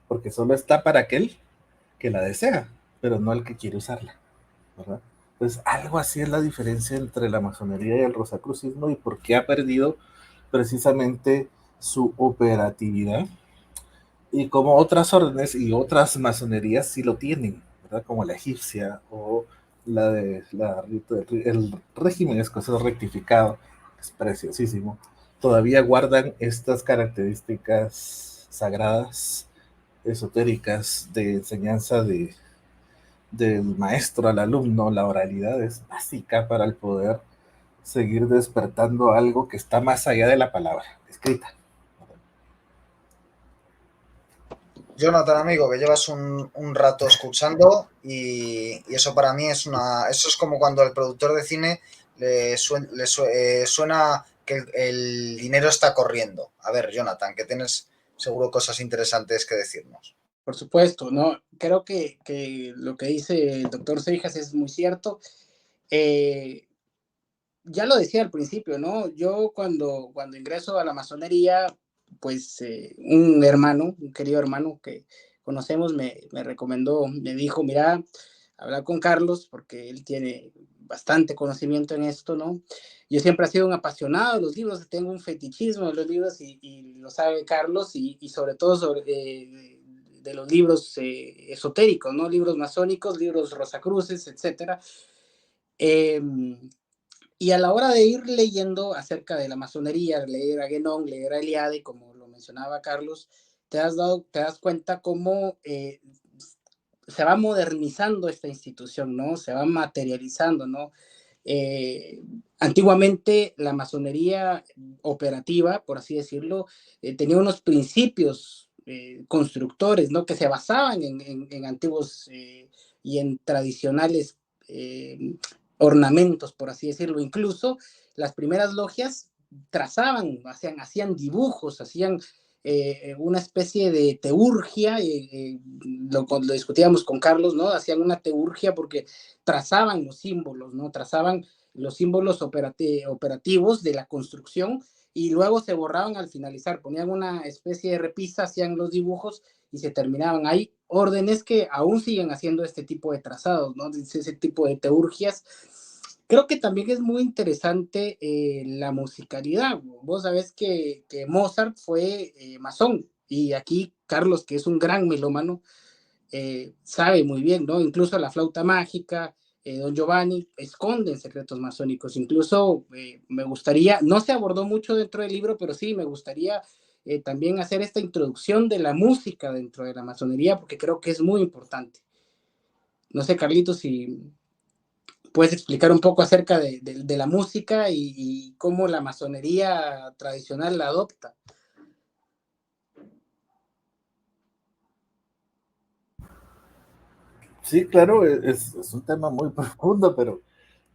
porque solo está para aquel que la desea, pero no al que quiere usarla, ¿verdad? Pues algo así es la diferencia entre la masonería y el rosacrucismo, y por qué ha perdido precisamente su operatividad, y como otras órdenes y otras masonerías sí lo tienen, ¿verdad? Como la egipcia o el régimen escocés rectificado, que es preciosísimo, todavía guardan estas características sagradas, esotéricas, de enseñanza del maestro al alumno. La oralidad es básica para el poder seguir despertando algo que está más allá de la palabra escrita. Jonathan, amigo, que llevas un rato escuchando y eso para mí eso es como cuando al productor de cine suena que el dinero está corriendo. A ver, Jonathan, que tienes seguro cosas interesantes que decirnos. Por supuesto, ¿no? Creo que lo que dice el doctor Seijas es muy cierto. Ya lo decía al principio, ¿no? Yo cuando ingreso a la masonería, pues un querido hermano que conocemos, me recomendó, me dijo: mira, habla con Carlos porque él tiene bastante conocimiento en esto, ¿no? Yo siempre he sido un apasionado de los libros, tengo un fetichismo de los libros y lo sabe Carlos, y sobre todo de los libros esotéricos, ¿no? Libros masónicos, libros rosacruces, etcétera. Y a la hora de ir leyendo acerca de la masonería, leer a Guénon, leer a Eliade, como lo mencionaba Carlos, te das cuenta cómo se va modernizando esta institución, ¿no? Se va materializando, ¿no? Antiguamente la masonería operativa, por así decirlo, tenía unos principios constructores, ¿no? Que se basaban en antiguos y en tradicionales ornamentos, por así decirlo. Incluso las primeras logias trazaban, hacían dibujos, hacían una especie de teurgia, lo discutíamos con Carlos, ¿no? Hacían una teurgia porque trazaban los símbolos, ¿no? Trazaban los símbolos operativos de la construcción y luego se borraban al finalizar, ponían una especie de repisa, hacían los dibujos y se terminaban. Hay órdenes que aún siguen haciendo este tipo de trazados, ¿no? Ese tipo de teurgias. Creo que también es muy interesante la musicalidad. Vos sabés que Mozart fue masón, y aquí Carlos, que es un gran melómano, sabe muy bien, ¿no? Incluso la flauta mágica, Don Giovanni, esconden secretos masónicos. Incluso me gustaría, no se abordó mucho dentro del libro, pero sí me gustaría también hacer esta introducción de la música dentro de la masonería, porque creo que es muy importante. No sé, Carlitos, si puedes explicar un poco acerca de la música y cómo la masonería tradicional la adopta. Sí, claro, es un tema muy profundo, pero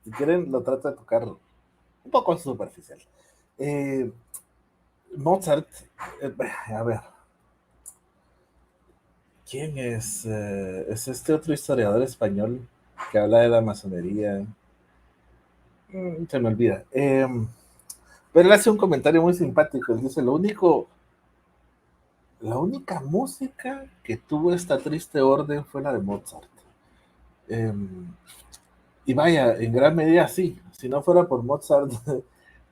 si quieren lo trato de tocar un poco superficial. Mozart, a ver, ¿quién es? Es este otro historiador español que habla de la masonería. Se me olvida. Pero él hace un comentario muy simpático. Él dice: la única música que tuvo esta triste orden fue la de Mozart. Y vaya, en gran medida sí. Si no fuera por Mozart,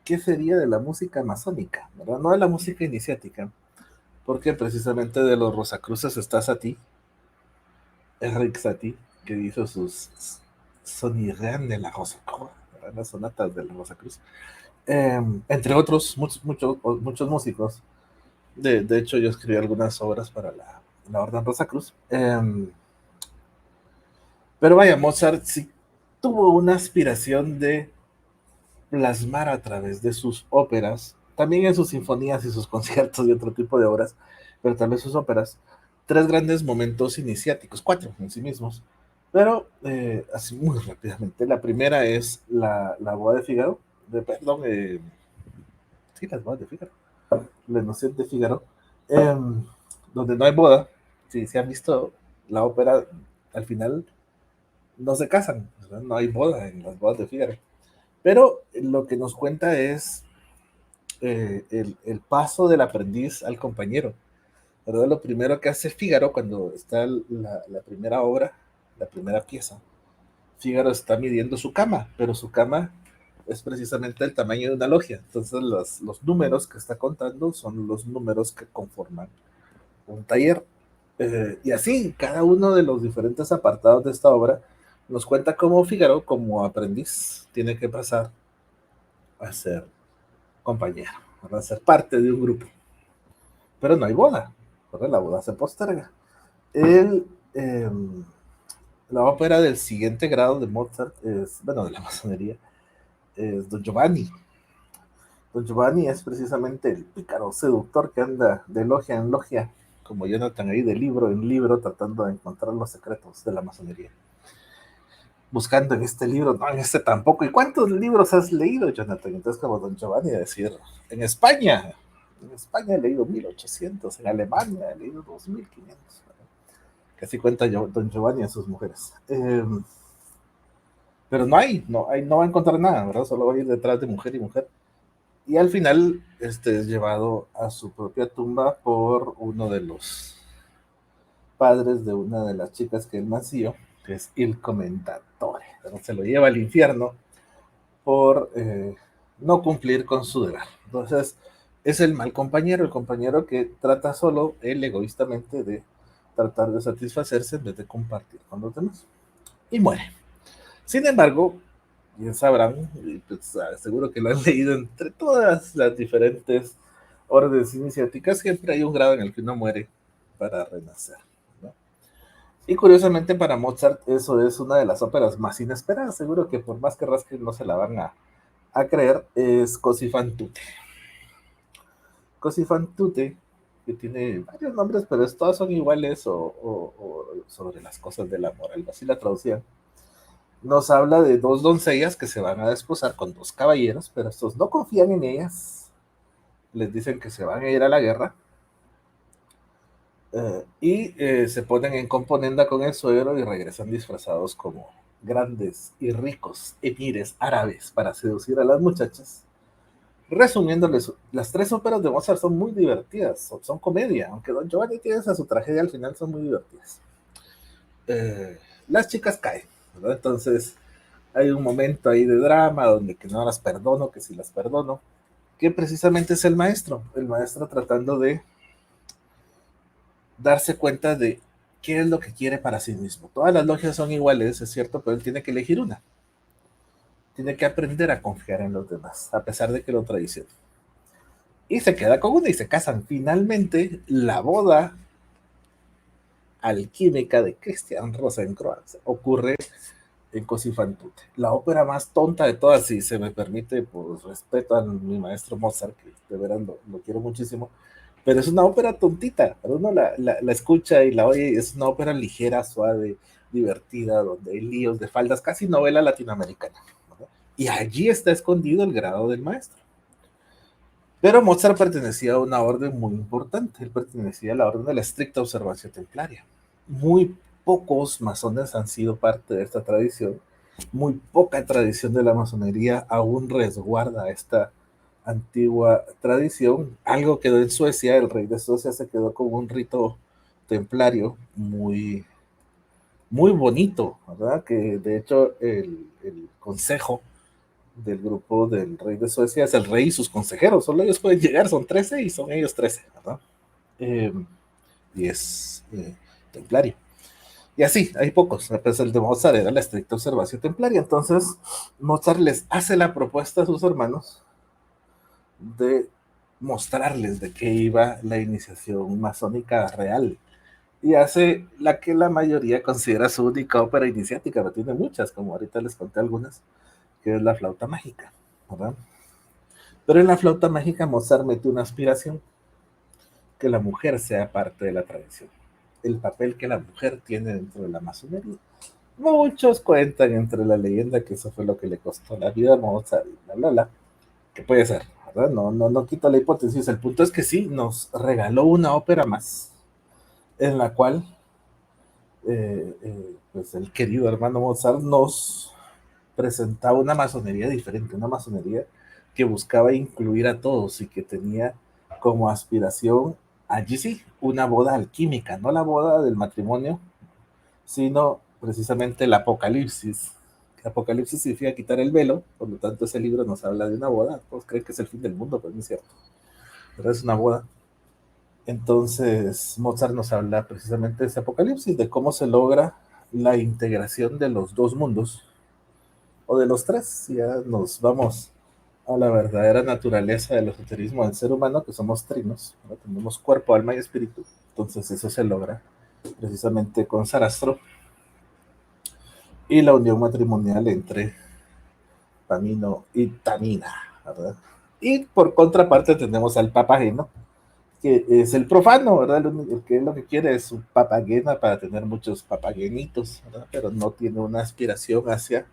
¿qué sería de la música masónica? ¿Verdad? No de la música iniciática, porque precisamente de los Rosacruces está Satie, Enric Satie, que hizo sus Sonirán de la Rosa Cruz, las sonatas de la Rosa Cruz. Entre otros, muchos músicos. De hecho, yo escribí algunas obras para la Orden Rosa Cruz. Pero vaya, Mozart sí tuvo una aspiración de plasmar a través de sus óperas, también en sus sinfonías y sus conciertos y otro tipo de obras, pero también sus óperas, tres grandes momentos iniciáticos, cuatro en sí mismos, Pero, así muy rápidamente, la primera es la boda de Fígaro, perdón, sí, las bodas de Fígaro, la noción de Fígaro, donde no hay boda. Si se han visto la ópera, al final no se casan, ¿verdad? No hay boda en las bodas de Fígaro. Pero lo que nos cuenta es el paso del aprendiz al compañero, ¿verdad? Lo primero que hace Fígaro cuando está la primera obra, la primera pieza, Fígaro está midiendo su cama, pero su cama es precisamente el tamaño de una logia. Entonces los números que está contando son los números que conforman un taller. Y así, cada uno de los diferentes apartados de esta obra nos cuenta cómo Fígaro, como aprendiz, tiene que pasar a ser compañero, a ser parte de un grupo. Pero no hay boda, porque la boda se posterga. El, eh, la ópera del siguiente grado de Mozart es, bueno, de la masonería, es Don Giovanni. Don Giovanni es precisamente el pícaro seductor que anda de logia en logia, como Jonathan ahí de libro en libro, tratando de encontrar los secretos de la masonería. Buscando en este libro, no, en este tampoco. ¿Y cuántos libros has leído, Jonathan? Entonces, como Don Giovanni decir, en España he leído 1800, en Alemania he leído 2500. Que así cuenta Don Giovanni a sus mujeres. Pero no va a encontrar nada, ¿verdad? Solo va a ir detrás de mujer y mujer. Y al final es llevado a su propia tumba por uno de los padres de una de las chicas que él nació, que es Il Commendatore. Pero se lo lleva al infierno por no cumplir con su deber. Entonces, es el mal compañero, el compañero que trata solo, él egoístamente, de tratar de satisfacerse en vez de compartir con los demás. Y muere. Sin embargo, bien sabrán, y pues, seguro que lo han leído entre todas las diferentes órdenes iniciáticas, siempre hay un grado en el que uno muere para renacer, ¿no? Y curiosamente para Mozart eso es una de las óperas más inesperadas. Seguro que por más que rasquen no se la van a creer. Es Così fan tutte. Così fan tutte, que tiene varios nombres, pero todas son iguales o sobre las cosas del amor, algo así la traducían. Nos habla de dos doncellas que se van a desposar con dos caballeros, pero estos no confían en ellas, les dicen que se van a ir a la guerra, se ponen en componenda con el suegro y regresan disfrazados como grandes y ricos emires árabes para seducir a las muchachas. Resumiéndoles, las tres óperas de Mozart son muy divertidas, son comedia, aunque Don Giovanni tiene esa su tragedia al final, son muy divertidas. Las chicas caen, ¿verdad? Entonces hay un momento ahí de drama donde que no las perdono, que sí las perdono, que precisamente es el maestro tratando de darse cuenta de qué es lo que quiere para sí mismo. Todas las logias son iguales, es cierto, pero él tiene que elegir una. Tiene que aprender a confiar en los demás, a pesar de que lo traicionen. Y se queda con una y se casan. Finalmente, la boda alquímica de Christian Rosenkreuz ocurre en Così fan tutte. La ópera más tonta de todas, si se me permite, por respeto a mi maestro Mozart, que de veras lo quiero muchísimo, pero es una ópera tontita. Uno la escucha y la oye, es una ópera ligera, suave, divertida, donde hay líos de faldas, casi novela latinoamericana, ¿verdad? Y allí está escondido el grado del maestro. Pero Mozart pertenecía a una orden muy importante. Él pertenecía a la orden de la estricta observancia templaria. Muy pocos masones han sido parte de esta tradición. Muy poca tradición de la masonería aún resguarda esta antigua tradición. Algo quedó en Suecia, el rey de Suecia se quedó con un rito templario muy, muy bonito, ¿verdad? Que de hecho el consejo del grupo del rey de Suecia es el rey y sus consejeros. Solo ellos pueden llegar, son 13 y son ellos 13, ¿verdad? Y es templario. Y así, hay pocos. Pues el de Mozart era la estricta observación templaria. Entonces, Mozart les hace la propuesta a sus hermanos de mostrarles de qué iba la iniciación masónica real. Y hace la que la mayoría considera su única ópera iniciática, pero tiene muchas, como ahorita les conté algunas, que es la flauta mágica, ¿verdad? Pero en la flauta mágica Mozart mete una aspiración, que la mujer sea parte de la tradición, el papel que la mujer tiene dentro de la masonería. Muchos cuentan entre la leyenda que eso fue lo que le costó la vida a Mozart y bla, bla, bla, que puede ser, ¿verdad? No quito la hipótesis. El punto es que sí, nos regaló una ópera más, en la cual pues el querido hermano Mozart nos presentaba una masonería diferente, una masonería que buscaba incluir a todos y que tenía como aspiración, allí sí, una boda alquímica, no la boda del matrimonio, sino precisamente el apocalipsis. Apocalipsis significa quitar el velo, por lo tanto ese libro nos habla de una boda. Todos creen que es el fin del mundo, pero no es cierto, pero es una boda. Entonces Mozart nos habla precisamente de ese apocalipsis, de cómo se logra la integración de los dos mundos, o de los tres. Ya nos vamos a la verdadera naturaleza del esoterismo del ser humano, que somos trinos, ¿no? Tenemos cuerpo, alma y espíritu. Entonces eso se logra precisamente con Sarastro y la unión matrimonial entre Tamino y Tamina, ¿verdad? Y por contraparte tenemos al papageno, que es el profano, ¿verdad? El que lo que quiere es su papagena para tener muchos papagenitos, ¿verdad? Pero no tiene una aspiración hacia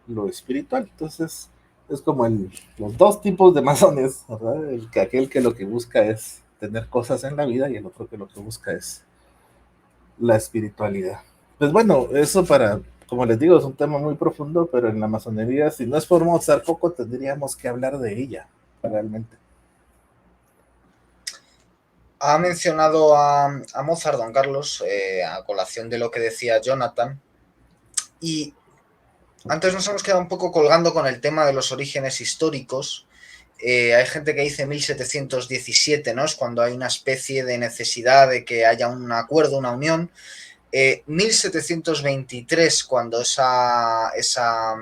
lo espiritual. Entonces, es como los dos tipos de masones, ¿verdad? Aquel que lo que busca es tener cosas en la vida y el otro que lo que busca es la espiritualidad. Pues bueno, eso para, como les digo, es un tema muy profundo, pero en la masonería, si no es por Mozart, poco tendríamos que hablar de ella, realmente. Ha mencionado a Mozart, don Carlos, a colación de lo que decía Jonathan, y antes nos hemos quedado un poco colgando con el tema de los orígenes históricos. Hay gente que dice 1717, ¿no? Es cuando hay una especie de necesidad de que haya un acuerdo, una unión. 1723, cuando esa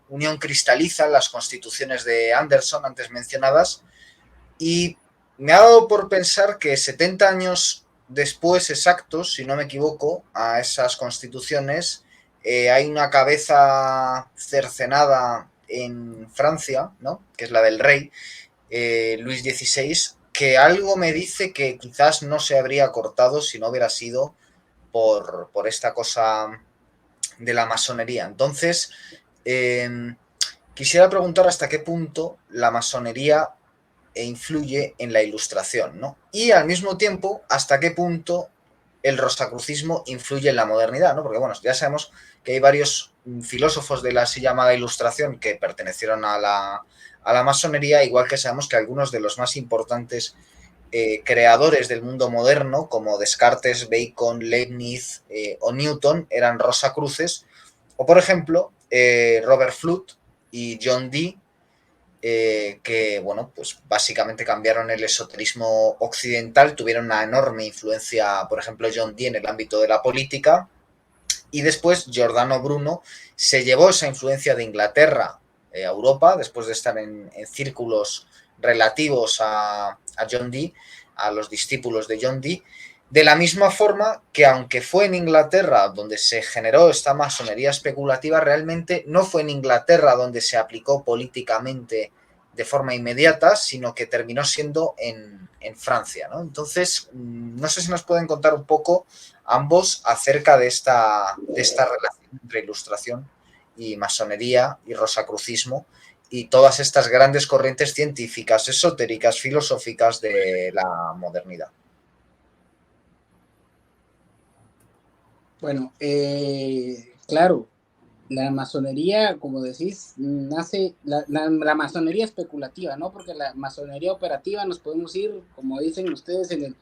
unión cristaliza, las constituciones de Anderson, antes mencionadas, y me ha dado por pensar que 70 años después exactos, si no me equivoco, a esas constituciones, hay una cabeza cercenada en Francia, ¿no? Que es la del rey, Luis XVI, que algo me dice que quizás no se habría cortado si no hubiera sido por esta cosa de la masonería. Entonces, quisiera preguntar hasta qué punto la masonería influye en la ilustración, ¿no? Y al mismo tiempo, hasta qué punto el rosacrucismo influye en la modernidad, ¿no? Porque, bueno, ya sabemos que hay varios filósofos de la así llamada ilustración que pertenecieron a la masonería, igual que sabemos que algunos de los más importantes creadores del mundo moderno, como Descartes, Bacon, Leibniz o Newton, eran rosacruces, o por ejemplo, Robert Fludd y John Dee, que, bueno, pues básicamente cambiaron el esoterismo occidental, tuvieron una enorme influencia, por ejemplo, John Dee en el ámbito de la política, y después Giordano Bruno se llevó esa influencia de Inglaterra a Europa, después de estar en círculos relativos a John Dee, a los discípulos de John Dee, de la misma forma que aunque fue en Inglaterra donde se generó esta masonería especulativa, realmente no fue en Inglaterra donde se aplicó políticamente de forma inmediata, sino que terminó siendo en Francia, ¿no? Entonces, no sé si nos pueden contar un poco ambos acerca de esta relación entre ilustración y masonería y rosacrucismo y todas estas grandes corrientes científicas, esotéricas, filosóficas de la modernidad. Bueno, claro, la masonería, como decís, nace la masonería especulativa, ¿no? Porque la masonería operativa nos podemos ir, como dicen ustedes, en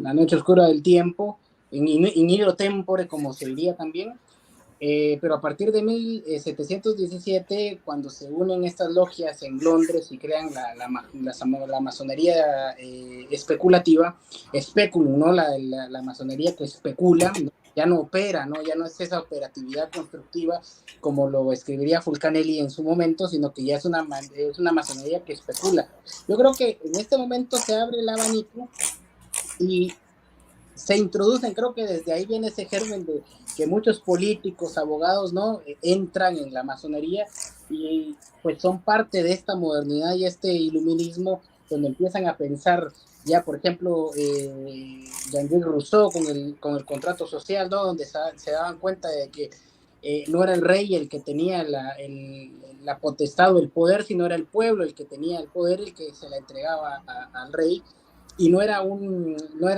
la noche oscura del tiempo, in illo tempore, como se diría también. Pero a partir de 1717, cuando se unen estas logias en Londres y crean la masonería especulativa, speculum, ¿no? La masonería que especula, ¿no? Ya no opera, ¿no? Ya no es esa operatividad constructiva como lo escribiría Fulcanelli en su momento, sino que ya es una masonería que especula. Yo creo que en este momento se abre el abanico y se introducen, creo que desde ahí viene ese germen de que muchos políticos, abogados, ¿no? Entran en la masonería y pues son parte de esta modernidad y este iluminismo donde empiezan a pensar ya, por ejemplo, Jean-Jacques Rousseau con el contrato social, ¿no? Donde se daban cuenta de que no era el rey el que tenía la potestad o el poder, sino era el pueblo el que tenía el poder, el que se la entregaba al rey. Y no era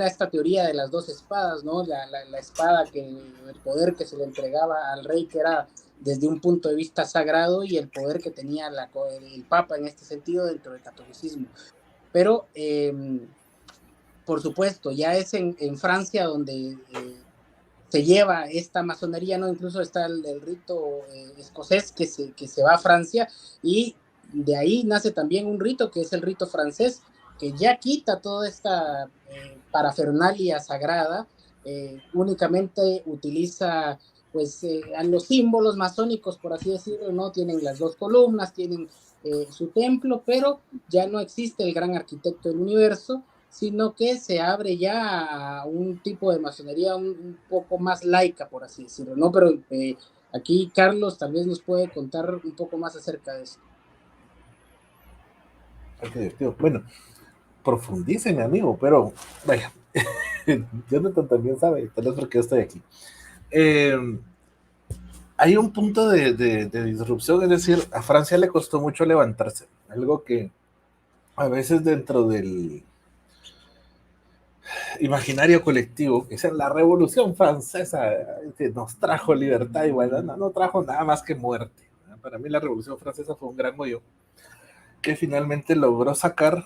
esta teoría de las dos espadas, ¿no? La espada, el poder que se le entregaba al rey, que era desde un punto de vista sagrado, y el poder que tenía el Papa en este sentido dentro del catolicismo. Pero, por supuesto, ya es en Francia donde se lleva esta masonería, ¿no? Incluso está el rito escocés que se va a Francia, y de ahí nace también un rito que es el rito francés, que ya quita toda esta parafernalia sagrada, únicamente utiliza pues a los símbolos masónicos, por así decirlo, ¿no? Tienen las dos columnas, tienen su templo, pero ya no existe el gran arquitecto del universo, sino que se abre ya a un tipo de masonería un poco más laica, por así decirlo, ¿no? Pero aquí Carlos tal vez nos puede contar un poco más acerca de eso. Okay, bueno, profundice, mi amigo, pero vaya, Jonathan también sabe, tal vez porque yo estoy aquí. Hay un punto de disrupción, es decir, a Francia le costó mucho levantarse, algo que a veces dentro del imaginario colectivo, que es la Revolución Francesa, que nos trajo libertad, y bueno, no trajo nada más que muerte. Para mí la Revolución Francesa fue un gran mollo que finalmente logró sacar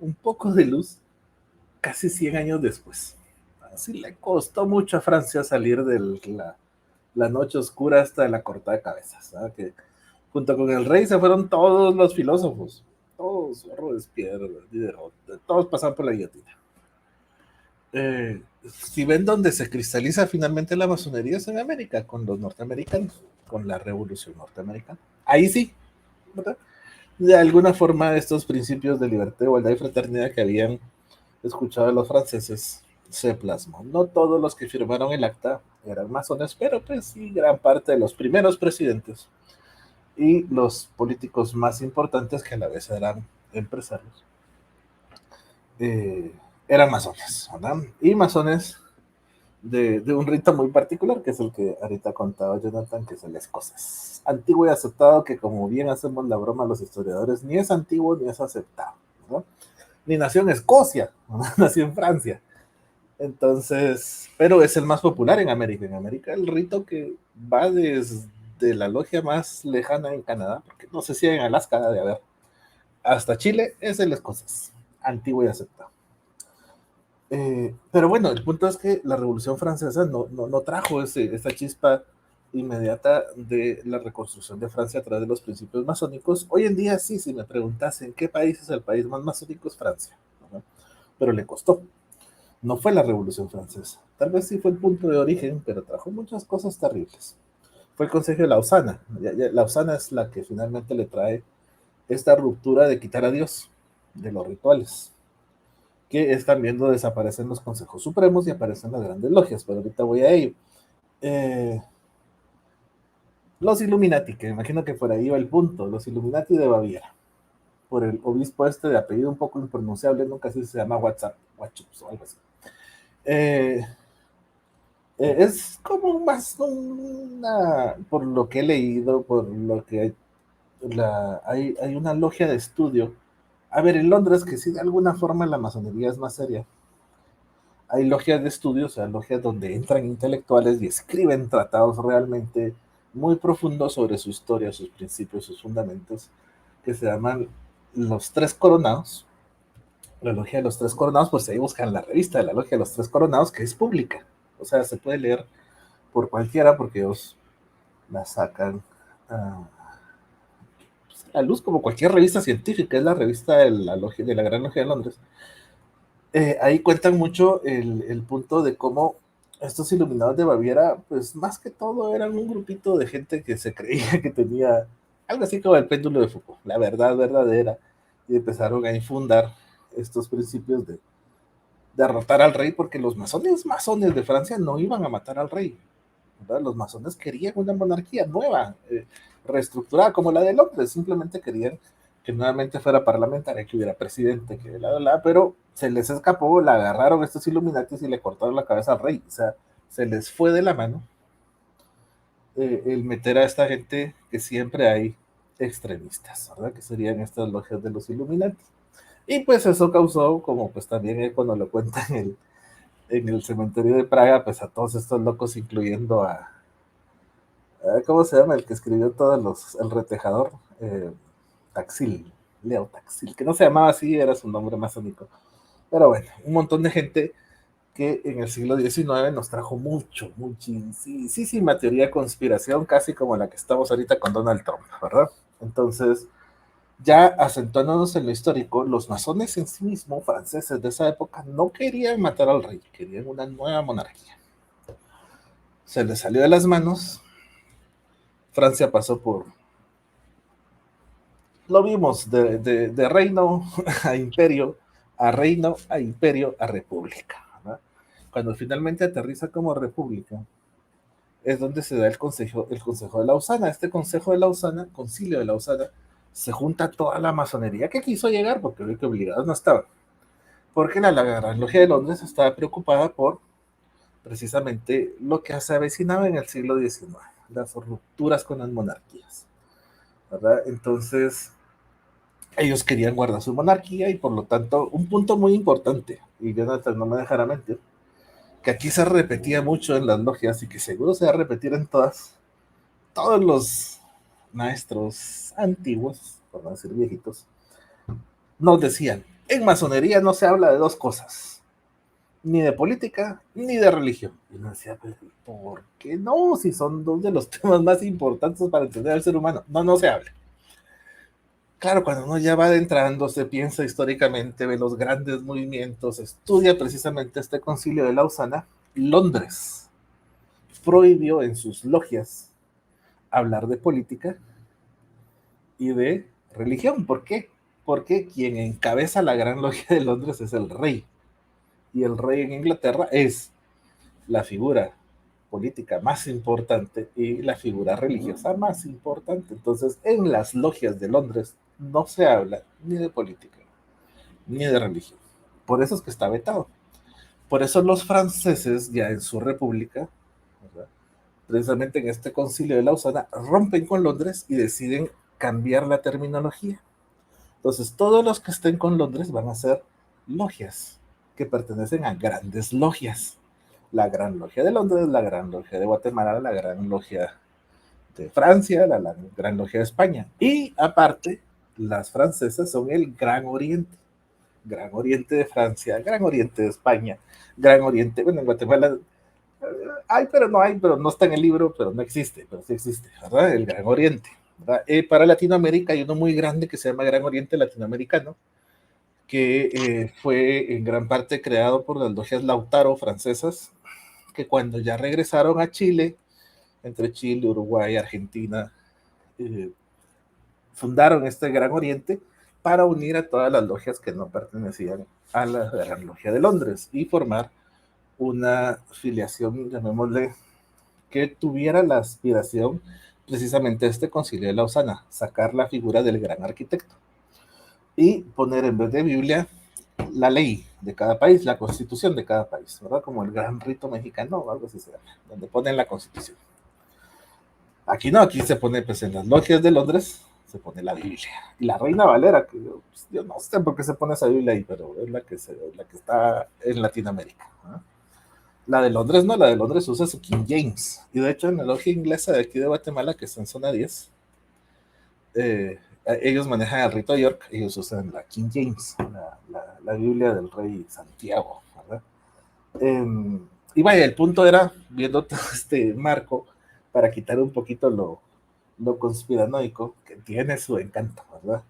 un poco de luz casi 100 años después. Así le costó mucho a Francia salir de la noche oscura hasta la corta de cabezas, ¿sabes? Que junto con el rey se fueron todos los filósofos, todos, Robespierre, Diderot, todos pasaron por la guillotina. Si ven donde se cristaliza finalmente la masonería es en América, con los norteamericanos, con la Revolución Norteamericana. Ahí sí, ¿verdad? De alguna forma estos principios de libertad, igualdad y fraternidad que habían escuchado a los franceses se plasmó. No todos los que firmaron el acta eran masones, pero pues sí, gran parte de los primeros presidentes y los políticos más importantes, que a la vez eran empresarios, eran masones, ¿verdad? Y masones de un rito muy particular, que es el que ahorita contaba Jonathan, que es el escocés. Antiguo y aceptado, que como bien hacemos la broma los historiadores, ni es antiguo ni es aceptado, ¿no? Ni nació en Escocia, ¿no? Nació en Francia. Entonces, pero es el más popular en América. En América el rito que va desde la logia más lejana en Canadá, porque no sé si en Alaska de haber, hasta Chile, es el escocés, antiguo y aceptado. Pero bueno, el punto es que la Revolución Francesa no trajo esa chispa inmediata de la reconstrucción de Francia a través de los principios masónicos. Hoy en día sí, si me preguntasen qué país es el país más masónico, es Francia, ¿no? Pero le costó. No fue la Revolución Francesa. Tal vez sí fue el punto de origen, pero trajo muchas cosas terribles. Fue el Consejo de Lausana. Lausana es la que finalmente le trae esta ruptura de quitar a Dios de los rituales, que están viendo desaparecen los consejos supremos y aparecen las grandes logias, pero ahorita voy a ello. Los Illuminati, que me imagino que por ahí va el punto, los Illuminati de Baviera, por el obispo este de apellido un poco impronunciable, nunca sé si se llama WhatsApp o algo así. Es como más por lo que he leído, por lo que hay una logia de estudio. A ver, en Londres, que sí de alguna forma la masonería es más seria, hay logias de estudio, o sea, logias donde entran intelectuales y escriben tratados realmente muy profundos sobre su historia, sus principios, sus fundamentos, que se llaman Los Tres Coronados. La logia de los Tres Coronados, pues ahí buscan la revista de la logia de los Tres Coronados, que es pública, o sea, se puede leer por cualquiera porque ellos la sacan a luz como cualquier revista científica, es la revista de la Gran Logia de Londres. Ahí cuentan mucho el punto de cómo estos iluminados de Baviera, pues más que todo eran un grupito de gente que se creía que tenía algo así como el péndulo de Foucault, la verdad verdadera, y empezaron a infundar estos principios de derrotar al rey, porque los masones de Francia no iban a matar al rey, ¿verdad? Los masones querían una monarquía nueva, reestructurada como la de Londres, simplemente querían que nuevamente fuera parlamentaria, que hubiera presidente, que pero se les escapó, la agarraron estos Illuminatis y le cortaron la cabeza al rey. O sea, se les fue de la mano el meter a esta gente que siempre hay extremistas, ¿verdad? Que serían estas logias de los Illuminati. Y pues eso causó, como pues también cuando lo cuenta en el cementerio de Praga, pues a todos estos locos, incluyendo ¿cómo se llama? El que escribió el retejador, Taxil, Leo Taxil, que no se llamaba así, era su nombre masónico. Pero bueno, un montón de gente que en el siglo XIX nos trajo muchísima teoría de conspiración, casi como la que estamos ahorita con Donald Trump, ¿verdad? Entonces, ya acentuándonos en lo histórico, los masones en sí mismos, franceses de esa época, no querían matar al rey, querían una nueva monarquía. Se les salió de las manos. Francia pasó por, lo vimos, de reino a imperio, a reino, a imperio, a república, ¿verdad? Cuando finalmente aterriza como república, es donde se da el consejo de Lausana. Este consejo de Lausana, concilio de Lausana, se junta toda la masonería que quiso llegar, porque vio que obligados no estaban. Porque la Gran Logia de Londres estaba preocupada por precisamente lo que se avecinaba en el siglo XIX, las rupturas con las monarquías, ¿verdad? Entonces, ellos querían guardar su monarquía y por lo tanto, un punto muy importante, y Jonathan no me dejará mentir, que aquí se repetía mucho en las logias y que seguro se va a repetir en todos los maestros antiguos, por no decir viejitos, nos decían, en masonería no se habla de dos cosas, ni de política, ni de religión. Y uno decía, pero ¿por qué no? Si son dos de los temas más importantes para entender al ser humano. No se habla. Claro, cuando uno ya va adentrándose, piensa históricamente, ve los grandes movimientos, estudia precisamente este concilio de Lausana, Londres prohibió en sus logias hablar de política y de religión. ¿Por qué? Porque quien encabeza la Gran Logia de Londres es el rey. Y el rey en Inglaterra es la figura política más importante y la figura religiosa más importante. Entonces, en las logias de Londres no se habla ni de política ni de religión. Por eso es que está vetado. Por eso los franceses, ya en su república, ¿verdad?, precisamente en este concilio de Lausana, rompen con Londres y deciden cambiar la terminología. Entonces, todos los que estén con Londres van a ser logias que pertenecen a grandes logias. La Gran Logia de Londres, la Gran Logia de Guatemala, la Gran Logia de Francia, la Gran Logia de España. Y aparte, las francesas son el Gran Oriente. Gran Oriente de Francia, Gran Oriente de España, Gran Oriente, bueno, en Guatemala pero no está en el libro, pero no existe, pero sí existe, ¿verdad? El Gran Oriente, ¿verdad? Para Latinoamérica hay uno muy grande que se llama Gran Oriente Latinoamericano, que fue en gran parte creado por las logias Lautaro francesas, que cuando ya regresaron a Chile, entre Chile, Uruguay, Argentina, fundaron este Gran Oriente para unir a todas las logias que no pertenecían a la Gran Logia de Londres y formar una filiación, llamémosle, que tuviera la aspiración precisamente de este concilio de Lausana, sacar la figura del gran arquitecto y poner en vez de Biblia la ley de cada país, la constitución de cada país, ¿verdad? Como el gran rito mexicano o algo así se llama, donde ponen la constitución. Aquí no, aquí se pone, pues en las logias de Londres, se pone la Biblia. Y la Reina Valera, que yo no sé por qué se pone esa Biblia ahí, pero es la que está en Latinoamérica, ¿no? La de Londres no, la de Londres usa su King James. Y de hecho en la logia inglesa de aquí de Guatemala, que está en zona 10, ellos manejan el rito de York, ellos usan la King James, la Biblia del rey Santiago, ¿verdad? Y vaya, el punto era, viendo todo este marco, para quitar un poquito lo conspiranoico, que tiene su encanto, ¿verdad?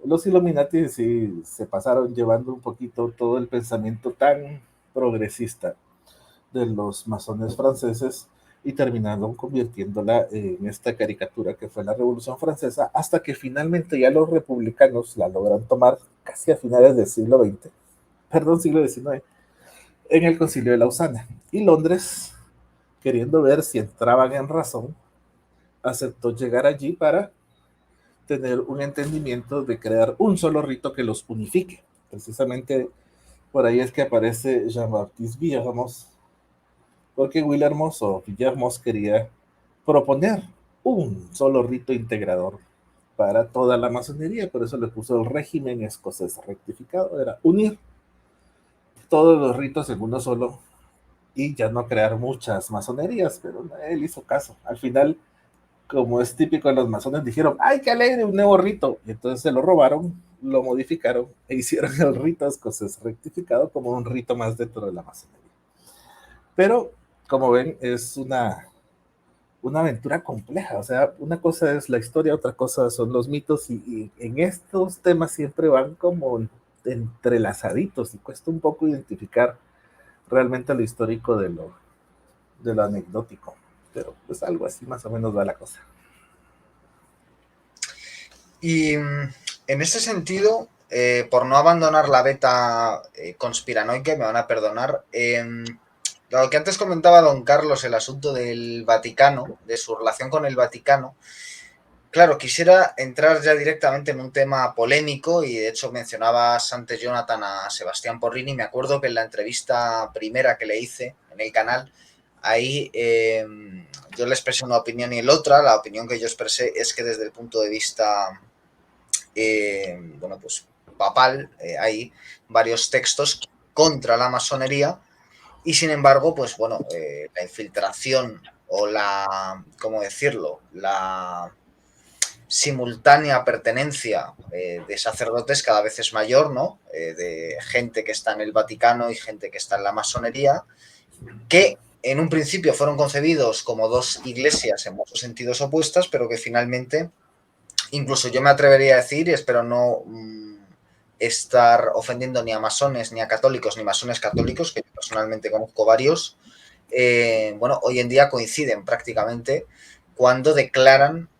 Los Illuminati sí se pasaron llevando un poquito todo el pensamiento tan progresista de los masones franceses y terminaron convirtiéndola en esta caricatura que fue la Revolución Francesa, hasta que finalmente ya los republicanos la logran tomar casi a finales del siglo XIX, en el Concilio de Lausana. Y Londres, queriendo ver si entraban en razón, aceptó llegar allí para tener un entendimiento de crear un solo rito que los unifique. Precisamente por ahí es que aparece Jean-Baptiste Villermoz, porque Villermoz quería proponer un solo rito integrador para toda la masonería, por eso le puso el régimen escocés rectificado, era unir todos los ritos en uno solo y ya no crear muchas masonerías, pero él hizo caso. Al final, como es típico de los masones, dijeron, ¡ay, qué alegre, un nuevo rito! Y entonces se lo robaron, lo modificaron e hicieron el rito escocés rectificado como un rito más dentro de la masonería. Pero, como ven, es una aventura compleja, o sea, una cosa es la historia, otra cosa son los mitos, y en estos temas siempre van como entrelazaditos y cuesta un poco identificar realmente lo histórico de lo anecdótico, pero pues algo así más o menos va la cosa. Y en ese sentido, por no abandonar la beta conspiranoica, me van a perdonar, lo que antes comentaba don Carlos, el asunto del Vaticano, de su relación con el Vaticano, claro, quisiera entrar ya directamente en un tema polémico y de hecho mencionabas antes, Jonathan, a Sebastián Porrini. Me acuerdo que en la entrevista primera que le hice en el canal, ahí yo le expresé una opinión y el otra. La opinión que yo expresé es que desde el punto de vista, bueno, pues papal, hay varios textos contra la masonería y sin embargo, pues bueno, la infiltración o la, ¿cómo decirlo? La simultánea pertenencia de sacerdotes cada vez es mayor, ¿no? De gente que está en el Vaticano y gente que está en la masonería, que en un principio fueron concebidos como dos iglesias en muchos sentidos opuestas, pero que finalmente, incluso yo me atrevería a decir, y espero no estar ofendiendo ni a masones, ni a católicos, ni masones católicos, que yo personalmente conozco varios, bueno, hoy en día coinciden prácticamente cuando declaran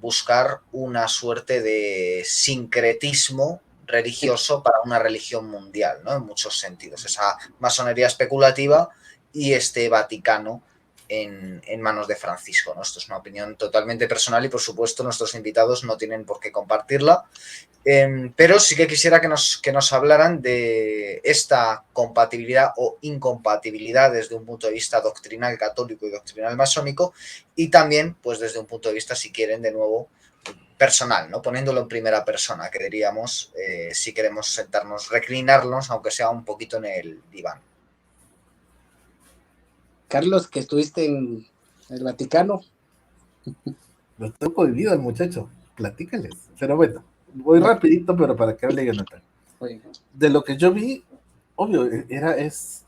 buscar una suerte de sincretismo religioso para una religión mundial, ¿no? En muchos sentidos. Esa masonería especulativa y este Vaticano en manos de Francisco, ¿no? Esto es una opinión totalmente personal y, por supuesto, nuestros invitados no tienen por qué compartirla. Pero sí que quisiera que nos hablaran de esta compatibilidad o incompatibilidad desde un punto de vista doctrinal católico y doctrinal masónico y también pues desde un punto de vista, si quieren, de nuevo personal, ¿no? Poniéndolo en primera persona, que diríamos, si queremos sentarnos, reclinarnos, aunque sea un poquito en el diván. Carlos, que estuviste en el Vaticano. Lo tengo prohibido al muchacho, platícales, pero bueno. Voy rapidito, pero para que hable Jonathan. De lo que yo vi, obvio, es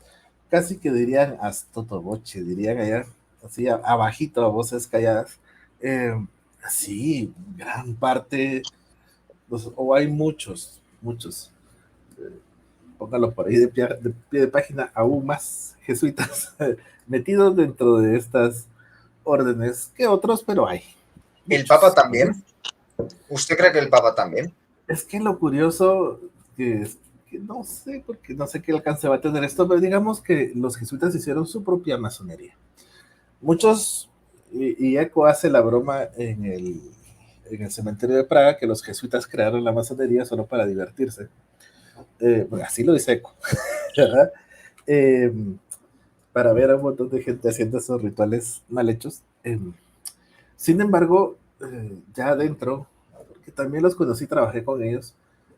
casi que dirían astoto voce, dirían allá, así abajito, a voces calladas. Sí, gran parte, o hay muchos, póngalo por ahí de pie de página, aún más jesuitas metidos dentro de estas órdenes que otros, pero hay. ¿El Papa también? ¿Usted cree que el Papa también? Es que lo curioso que no sé, porque no sé qué alcance va a tener esto, pero digamos que los jesuitas hicieron su propia masonería. Muchos, y Eco hace la broma en el cementerio de Praga, que los jesuitas crearon la masonería solo para divertirse. Bueno, así lo dice Eco. Para ver a un montón de gente haciendo esos rituales mal hechos. Sin embargo, ya adentro, que también los conocí, trabajé con ellos,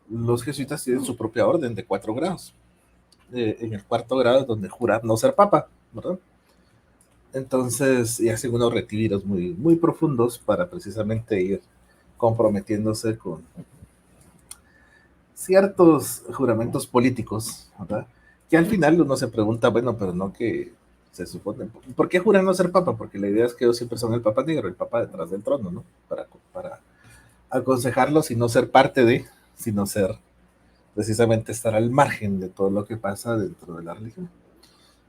los jesuitas tienen su propia orden de 4 grados. En el 4º grado es donde juran no ser papa, ¿verdad? Entonces, y hacen unos retiros muy, muy profundos para precisamente ir comprometiéndose con ciertos juramentos políticos, ¿verdad? Que al final uno se pregunta, bueno, pero no que se supone, ¿por qué juran no ser papa? Porque la idea es que ellos siempre son el papa negro, el papa detrás del trono, ¿no? Para aconsejarlos y no ser parte de, sino ser precisamente estar al margen de todo lo que pasa dentro de la religión.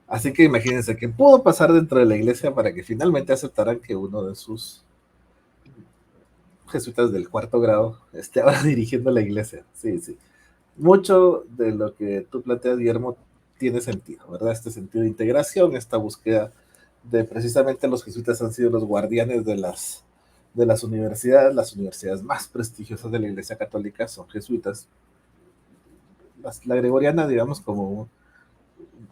Así que imagínense qué pudo pasar dentro de la iglesia para que finalmente aceptaran que uno de sus jesuitas del 4º grado esté ahora dirigiendo la iglesia. Sí, sí. Mucho de lo que tú planteas, Guillermo, tiene sentido, ¿verdad? Este sentido de integración, esta búsqueda de precisamente los jesuitas han sido los guardianes de de las universidades más prestigiosas de la Iglesia Católica son jesuitas. La gregoriana, digamos, como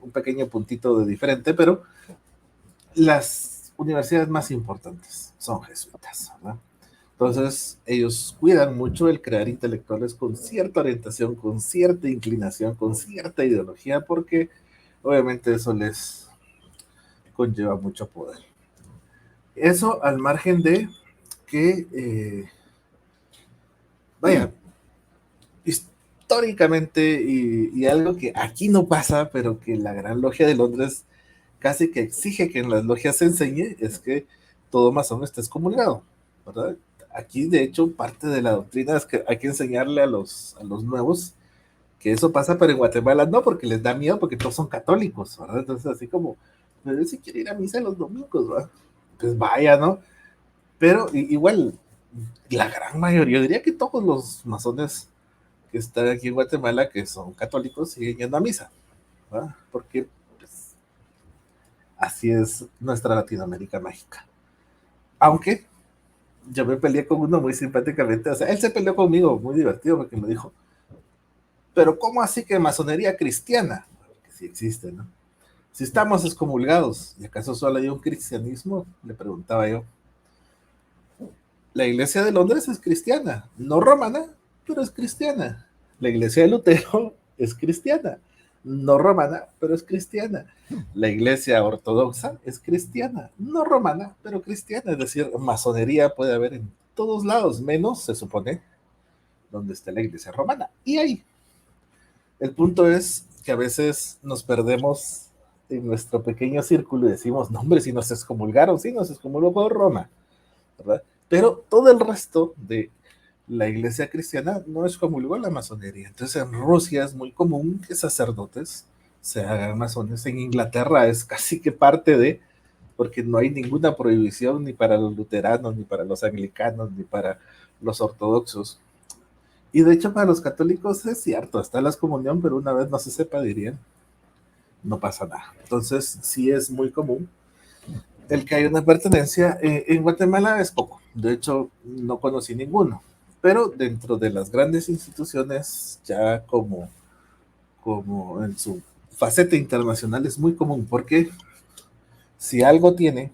un pequeño puntito de diferente, pero las universidades más importantes son jesuitas, ¿verdad? Entonces, ellos cuidan mucho el crear intelectuales con cierta orientación, con cierta inclinación, con cierta ideología, porque obviamente eso les conlleva mucho poder. Eso al margen de que, vaya, históricamente, y algo que aquí no pasa, pero que la Gran Logia de Londres casi que exige que en las logias se enseñe, es que todo masón esté excomulgado, ¿verdad? Aquí, de hecho, parte de la doctrina es que hay que enseñarle a los nuevos que eso pasa, pero en Guatemala no, porque les da miedo, porque todos son católicos, ¿verdad? Entonces, así como, pero si quiere ir a misa los domingos, ¿verdad? Pues vaya, ¿no? Pero igual, la gran mayoría, yo diría que todos los masones que están aquí en Guatemala, que son católicos, siguen yendo a misa, ¿verdad? Porque pues, así es nuestra Latinoamérica mágica. Aunque yo me peleé con uno muy simpáticamente, o sea, él se peleó conmigo, muy divertido, porque me dijo, pero ¿cómo así que masonería cristiana? Que sí existe, ¿no? Si estamos excomulgados, ¿y acaso solo hay un cristianismo? Le preguntaba yo. La iglesia de Londres es cristiana, no romana, pero es cristiana. La iglesia de Lutero es cristiana, no romana, pero es cristiana. La iglesia ortodoxa es cristiana, no romana, pero cristiana. Es decir, masonería puede haber en todos lados, menos, se supone, donde está la iglesia romana. Y ahí, el punto es que a veces nos perdemos en nuestro pequeño círculo y decimos, no hombre, si nos excomulgaron, sí, nos excomulgó por Roma, ¿verdad? Pero todo el resto de la iglesia cristiana no excomulgó la masonería. Entonces en Rusia es muy común que sacerdotes se hagan masones. En Inglaterra es casi que parte de, porque no hay ninguna prohibición ni para los luteranos, ni para los anglicanos, ni para los ortodoxos. Y de hecho para los católicos es cierto, está la excomunión, pero una vez no se sepa, dirían, no pasa nada. Entonces sí es muy común el que haya una pertenencia. En Guatemala es poco, de hecho no conocí ninguno, pero dentro de las grandes instituciones, ya como en su faceta internacional, es muy común, porque si algo tiene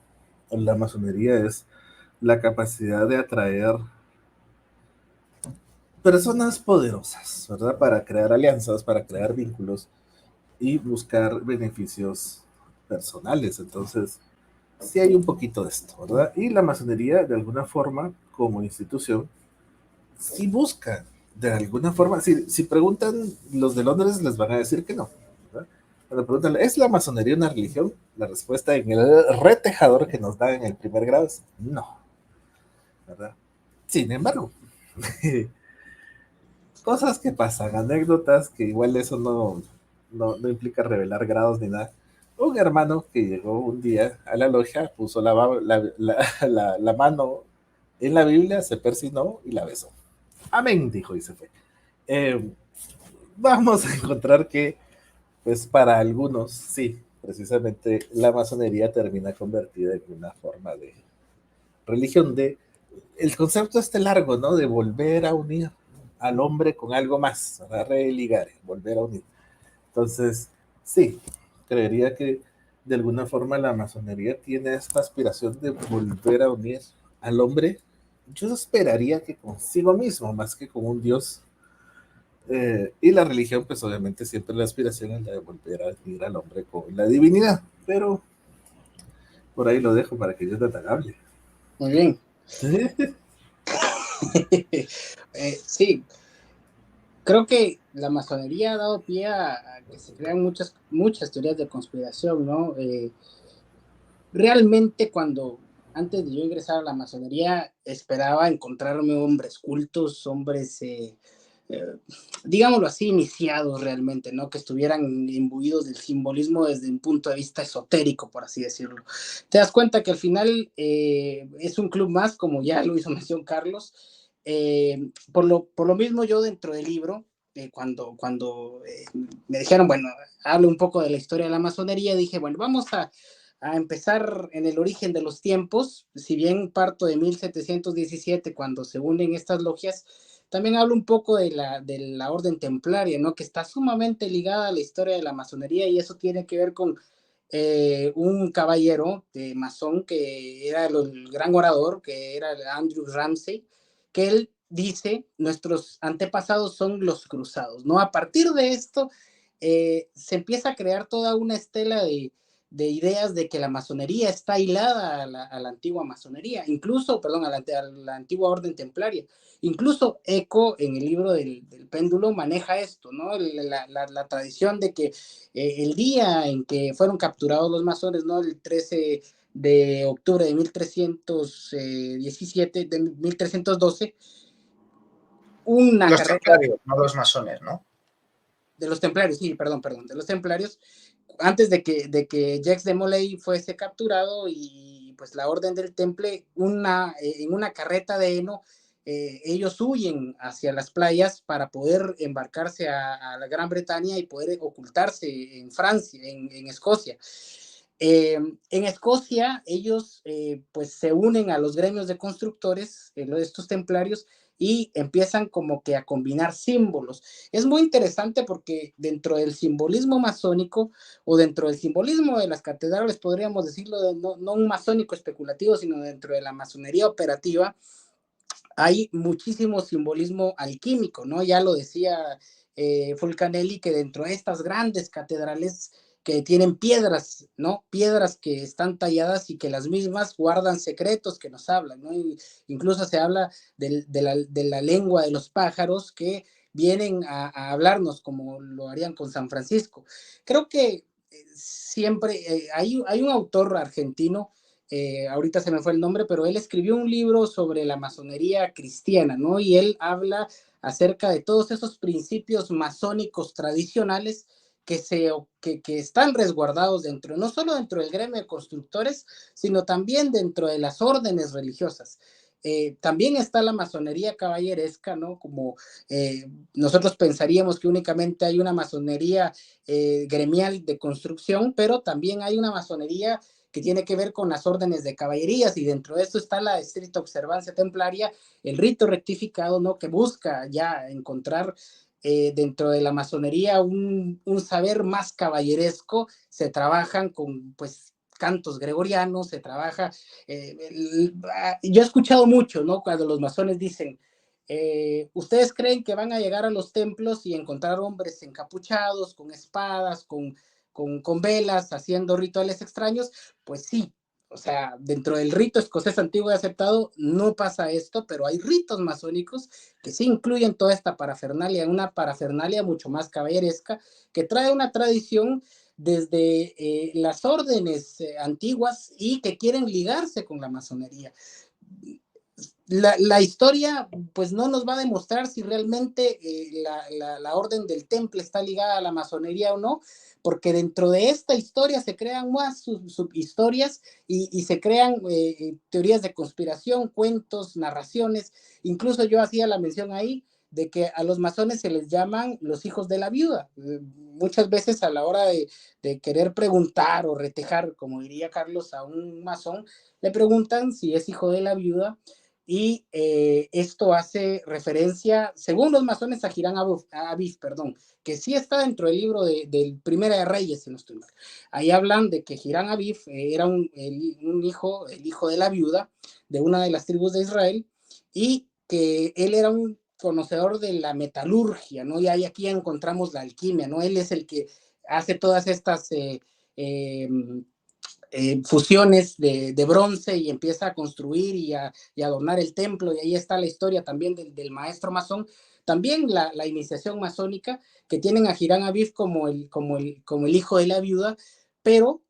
la masonería es la capacidad de atraer personas poderosas, ¿verdad? Para crear alianzas, para crear vínculos y buscar beneficios personales. Entonces, sí hay un poquito de esto, ¿verdad? Y la masonería, de alguna forma, como institución, sí busca, de alguna forma, si preguntan los de Londres, les van a decir que no, ¿verdad? Cuando preguntan, ¿es la masonería una religión? La respuesta en el retejador que nos da en el primer grado es no, ¿verdad? Sin embargo, cosas que pasan, anécdotas que igual eso no implica revelar grados ni nada. Un hermano que llegó un día a la logia, puso la mano en la Biblia, se persinó y la besó. Amén, dijo y se fue. Eh, Vamos a encontrar que, pues para algunos, sí, precisamente la masonería termina convertida en una forma de religión. El concepto este largo, ¿no? De volver a unir al hombre con algo más, a religar, volver a unir. Entonces, sí, creería que de alguna forma la masonería tiene esta aspiración de volver a unir al hombre. Yo esperaría que consigo mismo, más que con un Dios. Y la religión, pues obviamente siempre la aspiración es la de volver a unir al hombre con la divinidad. Pero por ahí lo dejo para que Dios te hable. Muy bien. Sí, creo que la masonería ha dado pie a que se crean muchas teorías de conspiración, ¿no? Realmente antes de yo ingresar a la masonería, esperaba encontrarme hombres cultos, hombres, digámoslo así, iniciados realmente, ¿no? Que estuvieran imbuidos del simbolismo desde un punto de vista esotérico, por así decirlo. Te das cuenta que al final es un club más, como ya lo hizo mención Carlos. Por lo mismo yo dentro del libro, cuando me dijeron, bueno, hable un poco de la historia de la masonería, dije, bueno, vamos a a empezar en el origen de los tiempos, si bien parto de 1717, cuando se unen estas logias, también hablo un poco de la orden templaria, ¿no? Que está sumamente ligada a la historia de la masonería, y eso tiene que ver con un caballero de masón que era el gran orador, que era Andrew Ramsay, que él dice: nuestros antepasados son los cruzados, ¿no? A partir de esto se empieza a crear toda una estela de ideas de que la masonería está hilada a la antigua masonería, incluso, perdón, a la antigua orden templaria. Incluso Eco, en el libro del péndulo, maneja esto, ¿no? La tradición de que el día en que fueron capturados los masones, ¿no? El 13 de octubre de 1317, de 1312, una Los carrera templarios, no los masones, ¿no? de los templarios, sí, perdón, de los templarios, antes de que Jacques de Molay fuese capturado, y pues la orden del temple, en una carreta de heno, ellos huyen hacia las playas para poder embarcarse a la Gran Bretaña y poder ocultarse en Francia, en Escocia. En Escocia ellos pues se unen a los gremios de constructores, estos templarios, y empiezan como que a combinar símbolos. Es muy interesante porque dentro del simbolismo masónico, o dentro del simbolismo de las catedrales, podríamos decirlo, no un masónico especulativo, sino dentro de la masonería operativa, hay muchísimo simbolismo alquímico, ¿no? Ya lo decía Fulcanelli, que dentro de estas grandes catedrales que tienen piedras, ¿no? Piedras que están talladas y que las mismas guardan secretos que nos hablan, ¿no? Y incluso se habla de la lengua de los pájaros que vienen a hablarnos, como lo harían con San Francisco. Creo que siempre hay un autor argentino, ahorita se me fue el nombre, pero él escribió un libro sobre la masonería cristiana, ¿no? Y él habla acerca de todos esos principios masónicos tradicionales que están resguardados dentro, no solo dentro del gremio de constructores, sino también dentro de las órdenes religiosas. También está la masonería caballeresca, ¿no? Como nosotros pensaríamos que únicamente hay una masonería gremial de construcción, pero también hay una masonería que tiene que ver con las órdenes de caballerías, y dentro de esto está la estricta observancia templaria, el rito rectificado, ¿no? Que busca ya encontrar dentro de la masonería un saber más caballeresco. Se trabajan con, pues, cantos gregorianos, se trabaja, yo he escuchado mucho, ¿no? Cuando los masones dicen, ustedes creen que van a llegar a los templos y encontrar hombres encapuchados, con espadas, con velas, haciendo rituales extraños. Pues sí, o sea, dentro del rito escocés antiguo y aceptado no pasa esto, pero hay ritos masónicos que sí incluyen toda esta parafernalia, una parafernalia mucho más caballeresca, que trae una tradición desde las órdenes antiguas, y que quieren ligarse con la masonería. La historia pues no nos va a demostrar si realmente la orden del temple está ligada a la masonería o no, porque dentro de esta historia se crean más subhistorias, y se crean teorías de conspiración, cuentos, narraciones. Incluso yo hacía la mención ahí de que a los masones se les llaman los hijos de la viuda. Muchas veces a la hora de querer preguntar o retejar, como diría Carlos, a un masón, le preguntan si es hijo de la viuda, y esto hace referencia, según los masones, a Hirán Abif, perdón, que sí está dentro del libro del Primera de Reyes, si no estoy mal. Ahí hablan de que Hirán Abif era el hijo de la viuda de una de las tribus de Israel, y que él era un conocedor de la metalurgia, ¿no? Y ahí aquí encontramos la alquimia, ¿no? Él es el que hace todas estas fusiones de bronce, y empieza a construir y a adornar el templo, y ahí está la historia también del maestro masón. También la iniciación masónica, que tienen a Hirán Abif como el hijo de la viuda, pero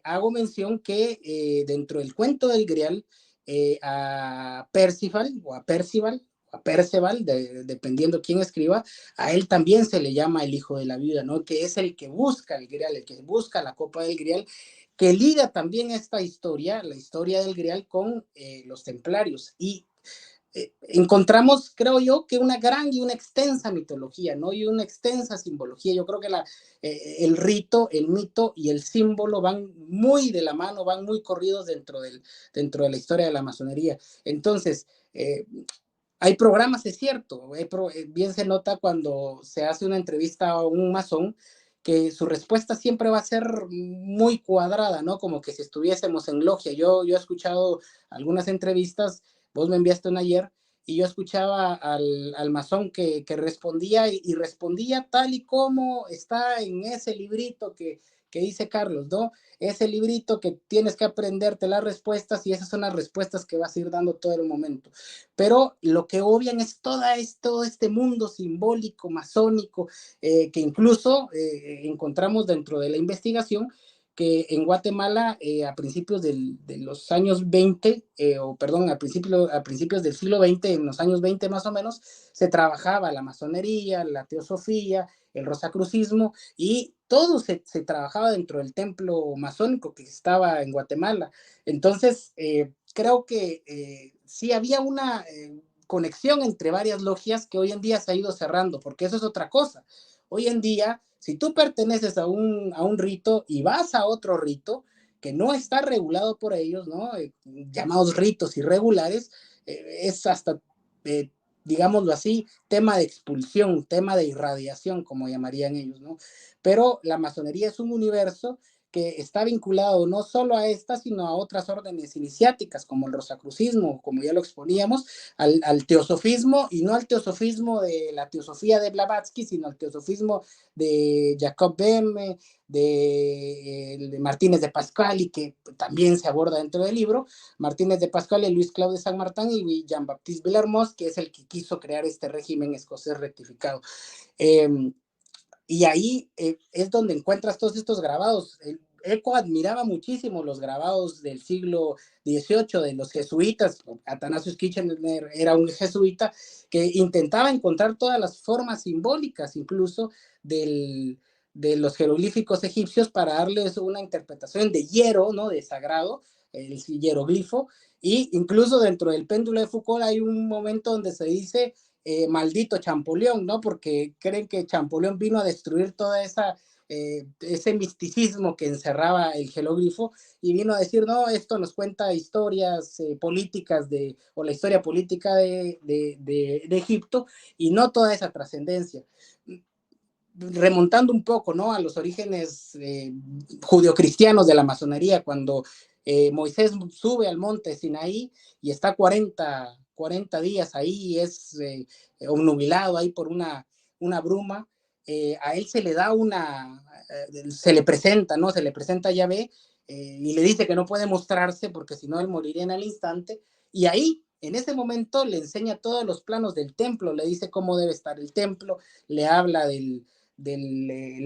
hago mención que dentro del cuento del Grial, a Percival o a Percival, dependiendo quién escriba, a él también se le llama el hijo de la viuda, ¿no? Que es el que busca el Grial, el que busca la copa del Grial, que liga también esta historia, la historia del Grial, con los templarios. Y encontramos, creo yo, que una gran y una extensa mitología, ¿no? Y una extensa simbología. Yo creo que el rito, el mito y el símbolo van muy de la mano, van muy corridos dentro de la historia de la masonería. Entonces, hay programas, es cierto, bien se nota cuando se hace una entrevista a un masón, que su respuesta siempre va a ser muy cuadrada, ¿no? Como que si estuviésemos en logia. Yo he escuchado algunas entrevistas, vos me enviaste una ayer, y yo escuchaba al masón que respondía y respondía tal y como está en ese librito que dice Carlos, ¿no? Ese librito que tienes que aprenderte las respuestas, y esas son las respuestas que vas a ir dando todo el momento. Pero lo que obvian es todo este mundo simbólico, masónico, que incluso encontramos dentro de la investigación que en Guatemala a principios de los años 20, a principios del siglo XX, en los años 20 más o menos, se trabajaba la masonería, la teosofía, el rosacrucismo, y todo se trabajaba dentro del templo masónico que estaba en Guatemala. Entonces, creo que sí había una conexión entre varias logias que hoy en día se ha ido cerrando, porque eso es otra cosa. Hoy en día, si tú perteneces a un rito y vas a otro rito que no está regulado por ellos, ¿no? Llamados ritos irregulares, es hasta, digámoslo así, tema de expulsión, tema de irradiación, como llamarían ellos, ¿no? Pero la masonería es un universo que está vinculado no solo a esta, sino a otras órdenes iniciáticas, como el rosacrucismo, como ya lo exponíamos, al teosofismo, y no al teosofismo de la teosofía de Blavatsky, sino al teosofismo de Jacob Böhme, de Martínez de Pascual, y que también se aborda dentro del libro. Martínez de Pascual, Luis Claude San Martín y Jean-Baptiste Villermoz, que es el que quiso crear este régimen escocés rectificado. Y ahí es donde encuentras todos estos grabados. Eco admiraba muchísimo los grabados del siglo XVIII de los jesuitas. Athanasius Kirchner era un jesuita que intentaba encontrar todas las formas simbólicas, incluso de los jeroglíficos egipcios, para darles una interpretación de hiero, ¿no? De sagrado, el hieroglifo. Y incluso dentro del péndulo de Foucault hay un momento donde se dice maldito Champollion, ¿no? Porque creen que Champollion vino a destruir toda ese misticismo que encerraba el jeroglifo, y vino a decir, no, esto nos cuenta historias políticas o la historia política de Egipto, y no toda esa trascendencia. Remontando un poco, ¿no? A los orígenes judeocristianos de la masonería, cuando Moisés sube al monte Sinaí y está 40 días ahí, es obnubilado ahí por una bruma, a él se le da se le presenta, ¿no? Se le presenta a Yahvé, y le dice que no puede mostrarse porque si no él moriría en el instante, y ahí, en ese momento, le enseña todos los planos del templo, le dice cómo debe estar el templo, le habla del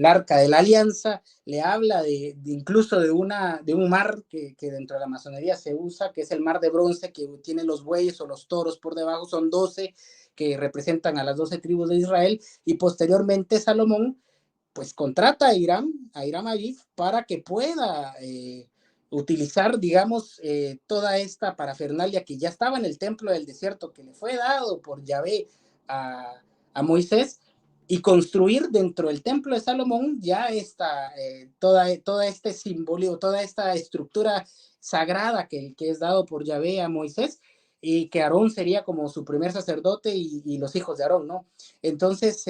arca de la alianza, le habla incluso de un mar que dentro de la masonería se usa, que es el mar de bronce, que tiene los bueyes o los toros por debajo, son 12 que representan a las 12 tribus de Israel, y posteriormente Salomón pues contrata a Hiram Abid para que pueda utilizar, digamos, toda esta parafernalia que ya estaba en el templo del desierto, que le fue dado por Yahvé a Moisés, y construir dentro del templo de Salomón ya toda este simbolismo, toda esta estructura sagrada que es dado por Yahvé a Moisés, y que Aarón sería como su primer sacerdote y los hijos de Aarón, ¿no? Entonces,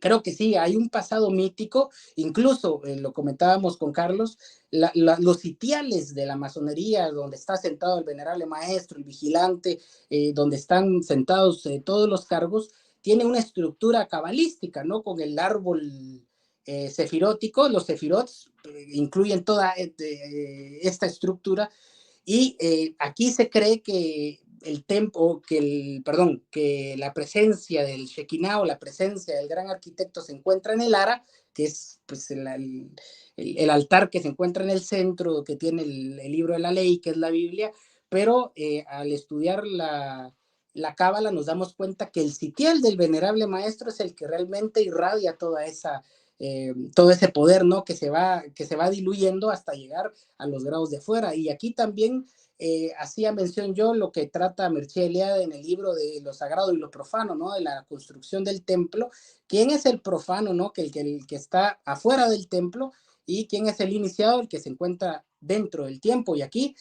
creo que sí, hay un pasado mítico, incluso lo comentábamos con Carlos, los sitiales de la masonería, donde está sentado el venerable maestro, el vigilante, donde están sentados todos los cargos, tiene una estructura cabalística, ¿no? Con el árbol sefirótico, los sefirots incluyen toda esta estructura, y aquí se cree que que la presencia del Shekinah, o la presencia del gran arquitecto, se encuentra en el Ara, que es pues, el altar que se encuentra en el centro, que tiene el libro de la ley, que es la Biblia, pero al estudiar la Cábala nos damos cuenta que el sitial del venerable maestro es el que realmente irradia todo ese poder, ¿no? Que se va diluyendo hasta llegar a los grados de afuera. Y aquí también hacía mención yo lo que trata Mircea Eliade en el libro de lo sagrado y lo profano, ¿no? De la construcción del templo. ¿Quién es el profano, ¿no? El que está afuera del templo, y quién es el iniciado, el que se encuentra dentro del tiempo. Y aquí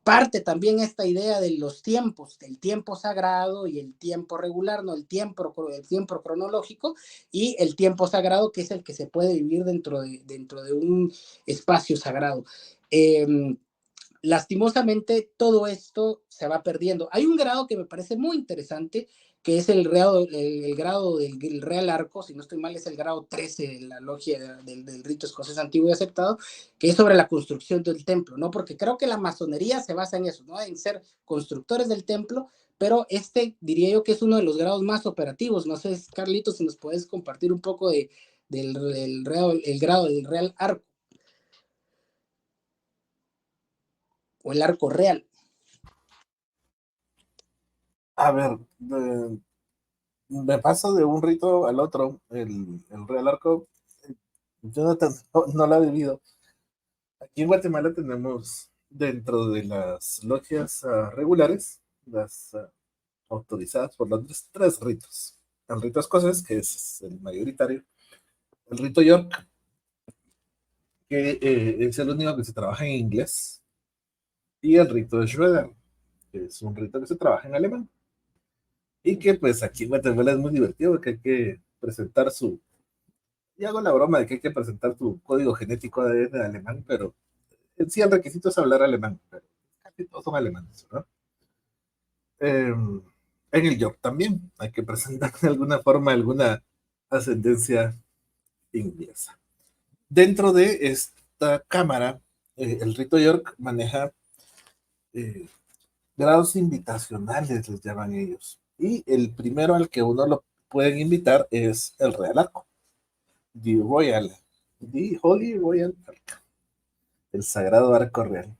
parte también esta idea de los tiempos, del tiempo sagrado y el tiempo regular, ¿no? El tiempo cronológico y el tiempo sagrado, que es el que se puede vivir dentro de un espacio sagrado. Lastimosamente todo esto se va perdiendo. Hay un grado que me parece muy interesante, que es el grado del Real Arco, si no estoy mal, es el grado 13 de la logia del rito escocés antiguo y aceptado, que es sobre la construcción del templo, ¿no? Porque creo que la masonería se basa en eso, ¿no? En ser constructores del templo, pero diría yo que es uno de los grados más operativos. No sé, Carlitos, si nos puedes compartir un poco del grado del Real Arco o el Arco Real. A ver, me paso de un rito al otro, el Real Arco. Yo no lo he vivido. Aquí en Guatemala tenemos, dentro de las logias regulares, las autorizadas por los tres ritos. El rito escocés, que es el mayoritario, el rito York, que es el único que se trabaja en inglés, y el rito de Schroeder, que es un rito que se trabaja en alemán. Y que pues aquí en Guatemala es muy divertido, porque hay que presentar y hago la broma de que hay que presentar tu código genético de alemán, pero en sí el requisito es hablar alemán, pero casi todos son alemanes, ¿no? En el York también hay que presentar de alguna forma alguna ascendencia inglesa. Dentro de esta cámara, el rito York maneja eh, grados invitacionales, les llaman ellos. Y el primero al que uno lo pueden invitar es el Real Arco, the Holy Royal Arc, el Sagrado Arco Real.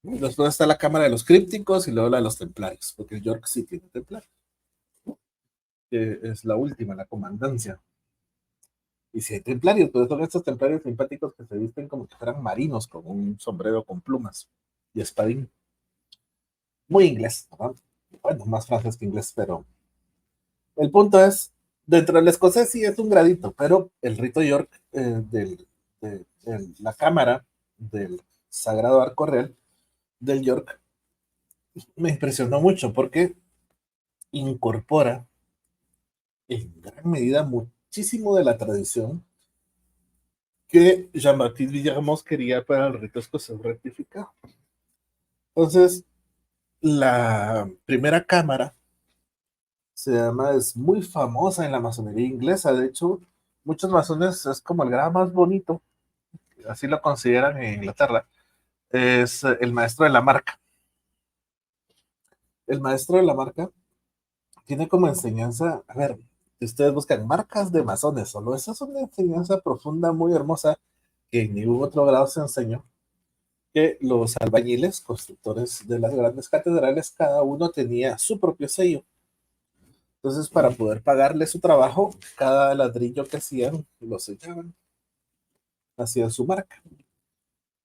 Después está la Cámara de los Crípticos y luego la de los Templarios, porque el York sí tiene templarios, que es la última, la comandancia. Y si hay templarios, pues son estos templarios simpáticos que se visten como que fueran marinos, con un sombrero con plumas y espadín. Muy inglés, ¿no? Bueno, más francés que inglés, pero el punto es, dentro del escocés sí es un gradito, pero el rito York de la cámara del Sagrado Arco Real del York me impresionó mucho porque incorpora en gran medida muchísimo de la tradición que Jean-Baptiste Villermoz quería para el rito escocés rectificado. Entonces, la primera cámara es muy famosa en la masonería inglesa. De hecho, muchos masones es como el grado más bonito, así lo consideran en Inglaterra, es el maestro de la marca. El maestro de la marca tiene como enseñanza, a ver, si ustedes buscan marcas de masones, solo esa es una enseñanza profunda, muy hermosa, que en ningún otro grado se enseñó, que los albañiles, constructores de las grandes catedrales, cada uno tenía su propio sello. Entonces, para poder pagarle su trabajo, cada ladrillo que hacían lo sellaban, hacían su marca.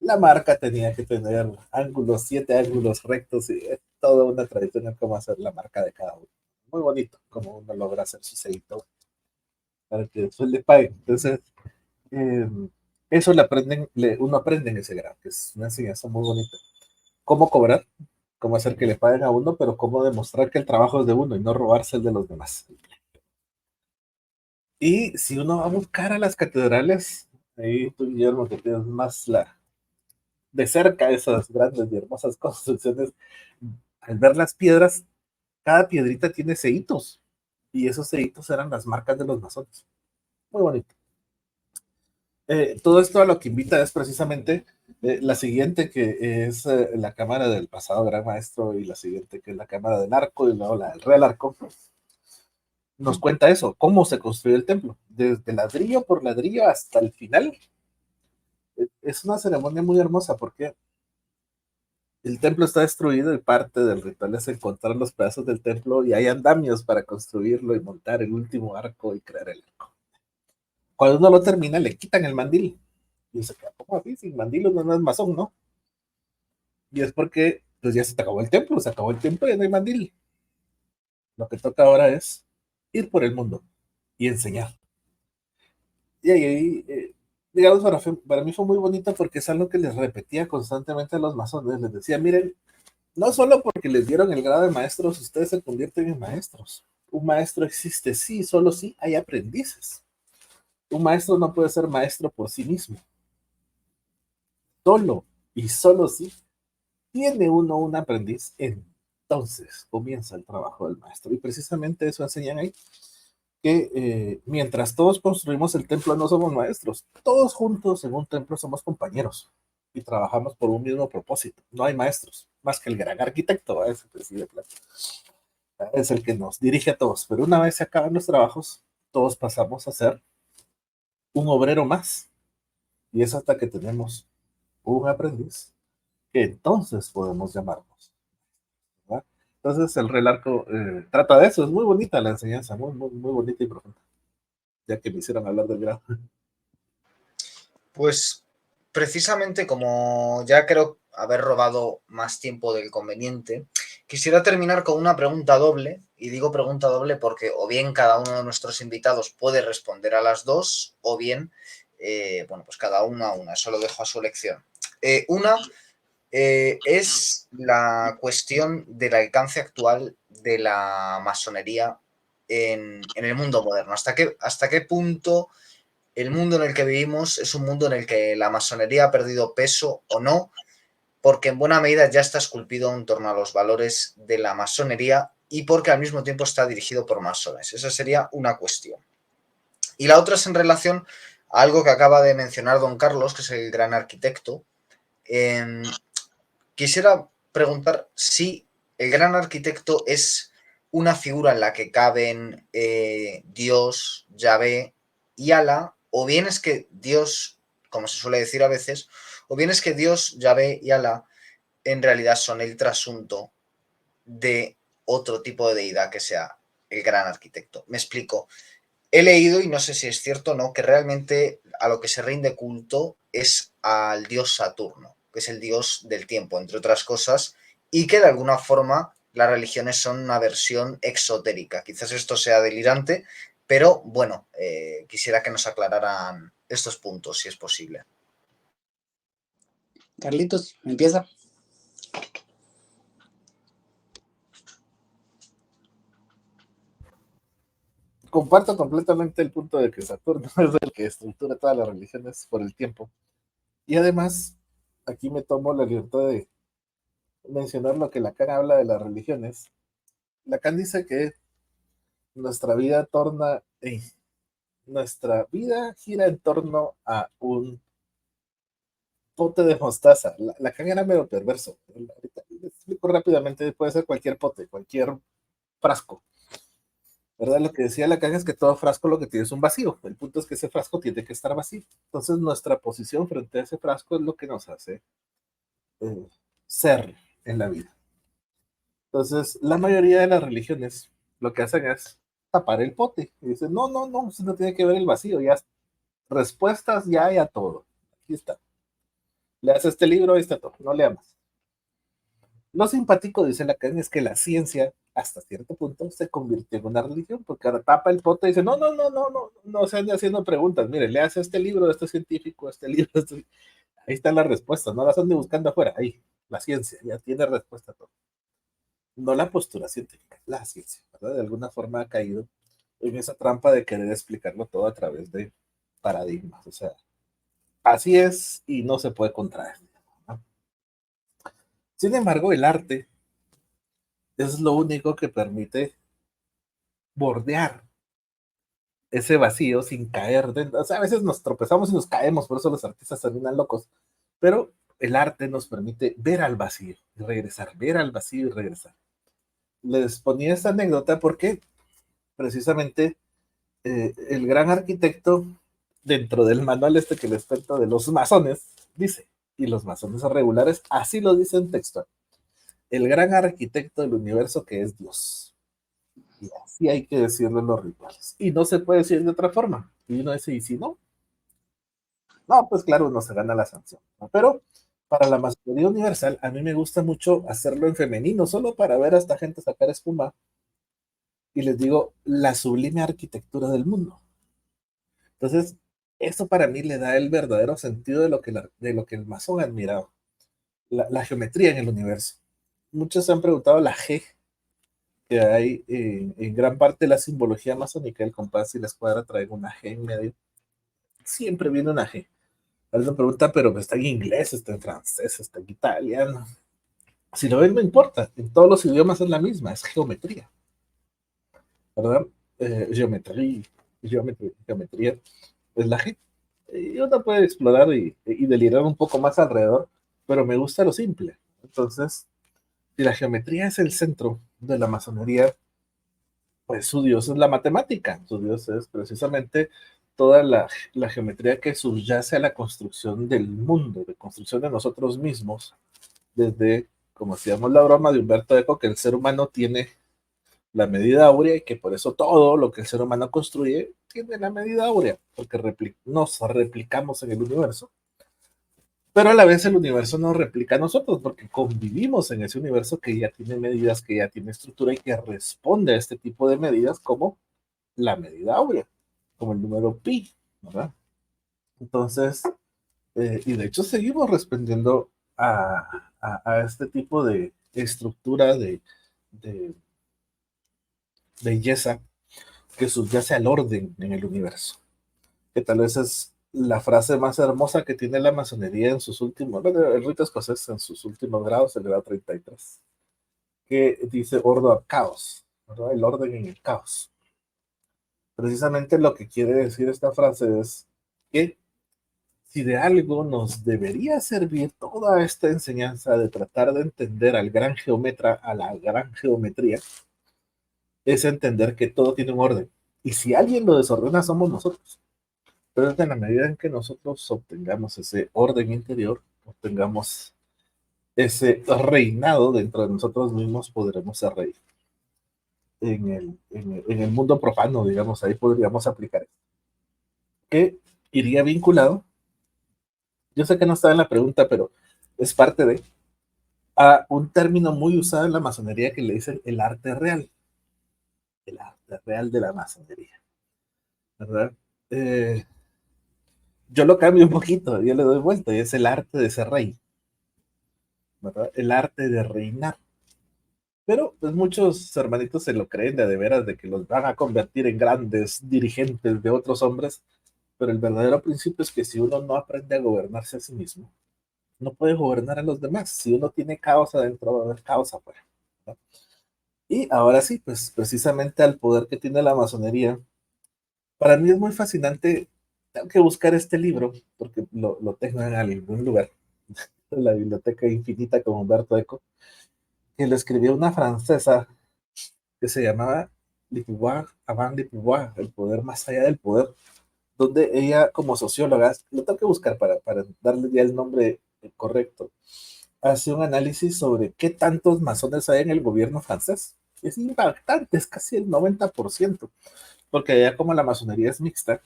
La marca tenía que tener ángulos, 7 ángulos rectos, y es toda una tradición en cómo hacer la marca de cada uno. Muy bonito, como uno logra hacer su sellito para que después le paguen. Entonces, eh, eso uno aprende en ese grado, que es una enseñanza muy bonita. Cómo cobrar, cómo hacer que le paguen a uno, pero cómo demostrar que el trabajo es de uno y no robarse el de los demás. Y si uno va a buscar a las catedrales, ahí tú, Guillermo, que tienes más de cerca esas grandes y hermosas construcciones, al ver las piedras, cada piedrita tiene sellitos, y esos sellitos eran las marcas de los masones. Muy bonito. Todo esto a lo que invita es precisamente la siguiente, que es la cámara del pasado gran maestro, y la siguiente, que es la cámara del arco, y luego la del Real Arco. Nos cuenta eso, cómo se construyó el templo, desde ladrillo por ladrillo hasta el final. Es una ceremonia muy hermosa porque el templo está destruido y parte del ritual es encontrar los pedazos del templo, y hay andamios para construirlo y montar el último arco y crear el arco. Cuando uno lo termina, le quitan el mandil. Y se queda como así, sin mandil uno no es masón, ¿no? Y es porque pues ya se te acabó el templo, se acabó el templo, ya no hay mandil. Lo que toca ahora es ir por el mundo y enseñar. Y ahí, digamos, para mí fue muy bonito porque es algo que les repetía constantemente a los masones. Les decía, miren, no solo porque les dieron el grado de maestros, ustedes se convierten en maestros. Un maestro existe, sí, solo sí hay aprendices. Un maestro no puede ser maestro por sí mismo. Solo y solo sí tiene uno un aprendiz, entonces comienza el trabajo del maestro. Y precisamente eso enseñan ahí, que mientras todos construimos el templo no somos maestros, todos juntos en un templo somos compañeros y trabajamos por un mismo propósito. No hay maestros, más que el gran arquitecto, ese preside plata. Es el que nos dirige a todos, pero una vez se acaban los trabajos, todos pasamos a ser un obrero más. Y es hasta que tenemos un aprendiz que entonces podemos llamarnos, ¿verdad? Entonces el Rey Arco trata de eso, es muy bonita la enseñanza, muy, muy, muy bonita y profunda, ya que me hicieron hablar del grado. Pues precisamente como ya creo haber robado más tiempo del conveniente, quisiera terminar con una pregunta doble, y digo pregunta doble porque o bien cada uno de nuestros invitados puede responder a las dos, o bien, bueno, pues cada uno a una, eso lo dejo a su elección. Una es la cuestión del alcance actual de la masonería en el mundo moderno. ¿Hasta qué punto el mundo en el que vivimos es un mundo en el que la masonería ha perdido peso o no? Porque en buena medida ya está esculpido en torno a los valores de la masonería y porque al mismo tiempo está dirigido por masones. Esa sería una cuestión. Y la otra es en relación a algo que acaba de mencionar don Carlos, que es el gran arquitecto. Eh, Quisiera preguntar si el gran arquitecto es una figura en la que caben Dios, Yahvé y Alá, o bien es que Dios, como se suele decir a veces, o bien es que Dios, Yahvé y Alá en realidad son el trasunto de otro tipo de deidad que sea el gran arquitecto. Me explico. He leído, y no sé si es cierto o no, que realmente a lo que se rinde culto es al dios Saturno, que es el dios del tiempo, entre otras cosas, y que de alguna forma las religiones son una versión exotérica. Quizás esto sea delirante, pero bueno, quisiera que nos aclararan estos puntos, si es posible. Carlitos, empieza. Comparto completamente el punto de que Saturno es el que estructura todas las religiones por el tiempo. Y además, aquí me tomo la libertad de mencionar lo que Lacan habla de las religiones. Lacan dice que nuestra vida nuestra vida gira en torno a un pote de mostaza. Lacan era medio perverso. Ahorita les explico rápidamente, puede ser cualquier pote, cualquier frasco. ¿Verdad? Lo que decía Lacan es que todo frasco lo que tiene es un vacío. El punto es que ese frasco tiene que estar vacío. Entonces nuestra posición frente a ese frasco es lo que nos hace ser en la vida. Entonces la mayoría de las religiones lo que hacen es tapar el pote. Y dicen, no, no, no, usted no tiene que ver el vacío. Ya respuestas ya hay a todo. Aquí está. Leas este libro, ahí está todo. No lea más. Lo simpático, dice Lacan, es que la ciencia, hasta cierto punto, se convirtió en una religión, porque ahora tapa el pote y dice, no, no, no, no, no, no se ande haciendo preguntas, mire, le hace este libro, este científico, este libro, ahí están las respuestas, no las ande buscando afuera, ahí, la ciencia ya tiene respuesta a todo. No la postura científica, la ciencia, ¿verdad? De alguna forma ha caído en esa trampa de querer explicarlo todo a través de paradigmas, o sea, así es y no se puede contraer, ¿no? Sin embargo, el arte es lo único que permite bordear ese vacío sin caer dentro. O sea, a veces nos tropezamos y nos caemos, por eso los artistas terminan locos. Pero el arte nos permite ver al vacío y regresar, ver al vacío y regresar. Les ponía esta anécdota porque precisamente el gran arquitecto, dentro del manual este que les cuento de los masones, dice, y los masones regulares, así lo dicen textual, el gran arquitecto del universo que es Dios. Y así hay que decirlo en los rituales. Y no se puede decir de otra forma. Y uno dice, ¿y si no? No, pues claro, uno se gana la sanción, ¿no? Pero para la masonería universal, a mí me gusta mucho hacerlo en femenino, solo para ver a esta gente sacar espuma, y les digo, la sublime arquitectura del mundo. Entonces, eso para mí le da el verdadero sentido de lo que el masón ha admirado, la geometría en el universo. Muchos se han preguntado la G que hay en gran parte de la simbología masónica, el compás y la escuadra traen una G en medio. Siempre viene una G. Alguien pregunta, pero está en inglés, está en francés, está en italiano. Si lo ven, no importa. En todos los idiomas es la misma, es geometría. ¿Verdad? Geometría, geometría es la G. Y uno puede explorar y delirar un poco más alrededor, pero me gusta lo simple. Entonces, si la geometría es el centro de la masonería, pues su dios es la matemática. Su dios es precisamente toda la geometría que subyace a la construcción del mundo, de construcción de nosotros mismos, desde, como decíamos la broma de Humberto Eco, que el ser humano tiene la medida áurea y que por eso todo lo que el ser humano construye tiene la medida áurea, porque nos replicamos en el universo, pero a la vez el universo nos replica a nosotros, porque convivimos en ese universo que ya tiene medidas, que ya tiene estructura y que responde a este tipo de medidas como la medida áurea, como el número pi, ¿verdad? Entonces, y de hecho seguimos respondiendo a este tipo de estructura de belleza que subyace al orden en el universo, que tal vez es la frase más hermosa que tiene la masonería en sus últimos, bueno, el rito escocés en sus últimos grados, el grado 33, que dice ordo caos, ¿verdad? El orden en el caos. Precisamente lo que quiere decir esta frase es que si de algo nos debería servir toda esta enseñanza de tratar de entender al gran geómetra, a la gran geometría, es entender que todo tiene un orden. Y si alguien lo desordena, somos nosotros. Pero es en la medida en que nosotros obtengamos ese orden interior, obtengamos ese reinado dentro de nosotros mismos, podremos ser rey. En el mundo profano, digamos, ahí podríamos aplicar esto. Que iría vinculado, yo sé que no estaba en la pregunta, pero es parte de, a un término muy usado en la masonería que le dicen el arte real de la masonería, ¿verdad? Eh, yo lo cambio un poquito, yo le doy vuelta, y es el arte de ser rey, ¿verdad? El arte de reinar. Pero pues muchos hermanitos se lo creen de veras de que los van a convertir en grandes dirigentes de otros hombres, pero el verdadero principio es que si uno no aprende a gobernarse a sí mismo, no puede gobernar a los demás. Si uno tiene caos adentro, va a haber caos afuera, ¿no? Y ahora sí, pues precisamente al poder que tiene la masonería, para mí es muy fascinante. Tengo que buscar este libro, porque lo tengo en algún lugar, en la biblioteca infinita con Humberto Eco, que lo escribió una francesa que se llamaba Le pouvoir avant le pouvoir, el poder más allá del poder, donde ella como socióloga, lo tengo que buscar para darle ya el nombre correcto, hace un análisis sobre qué tantos masones hay en el gobierno francés. Es impactante, es casi el 90%, porque allá como la masonería es mixta,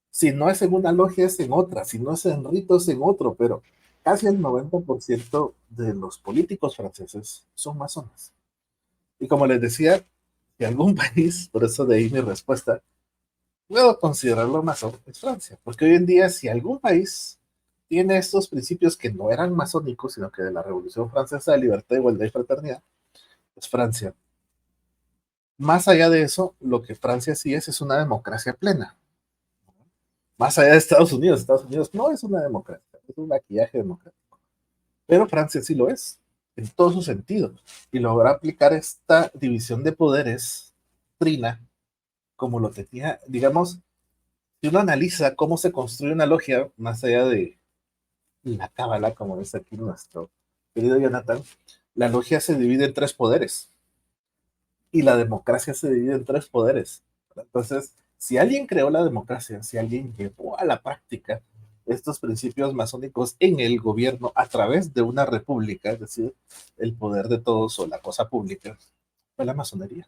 si no es en una logia es en otra, si no es en rito es en otro, pero casi el 90% de los políticos franceses son masones. Y como les decía, si algún país, por eso de ahí mi respuesta, puedo considerarlo masón, es Francia. Porque hoy en día, si algún país tiene estos principios que no eran masónicos, sino que de la Revolución Francesa de libertad, igualdad y fraternidad, es Francia. Más allá de eso, lo que Francia sí es una democracia plena. Más allá de Estados Unidos no es una democracia, es un maquillaje democrático. Pero Francia sí lo es, en todo su sentido. Y logra aplicar esta división de poderes, trina, como lo tenía, digamos, si uno analiza cómo se construye una logia, más allá de la cábala, como dice aquí nuestro querido Jonathan, la logia se divide en tres poderes y la democracia se divide en tres poderes. Entonces, si alguien creó la democracia, si alguien llevó a la práctica estos principios masónicos en el gobierno a través de una república, es decir, el poder de todos o la cosa pública, fue la masonería.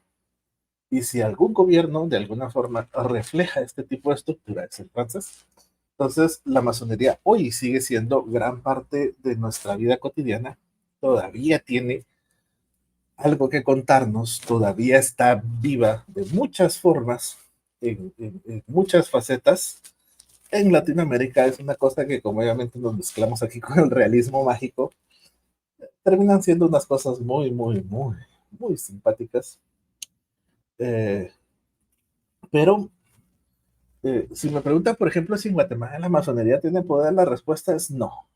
Y si algún gobierno de alguna forma refleja este tipo de estructura, es el francés. Entonces, la masonería hoy sigue siendo gran parte de nuestra vida cotidiana, todavía tiene algo que contarnos, todavía está viva de muchas formas, en muchas facetas. En Latinoamérica es una cosa que, como obviamente nos mezclamos aquí con el realismo mágico, terminan siendo unas cosas muy simpáticas. Eh, pero si me preguntan, por ejemplo, si en Guatemala la masonería tiene poder, la respuesta es no.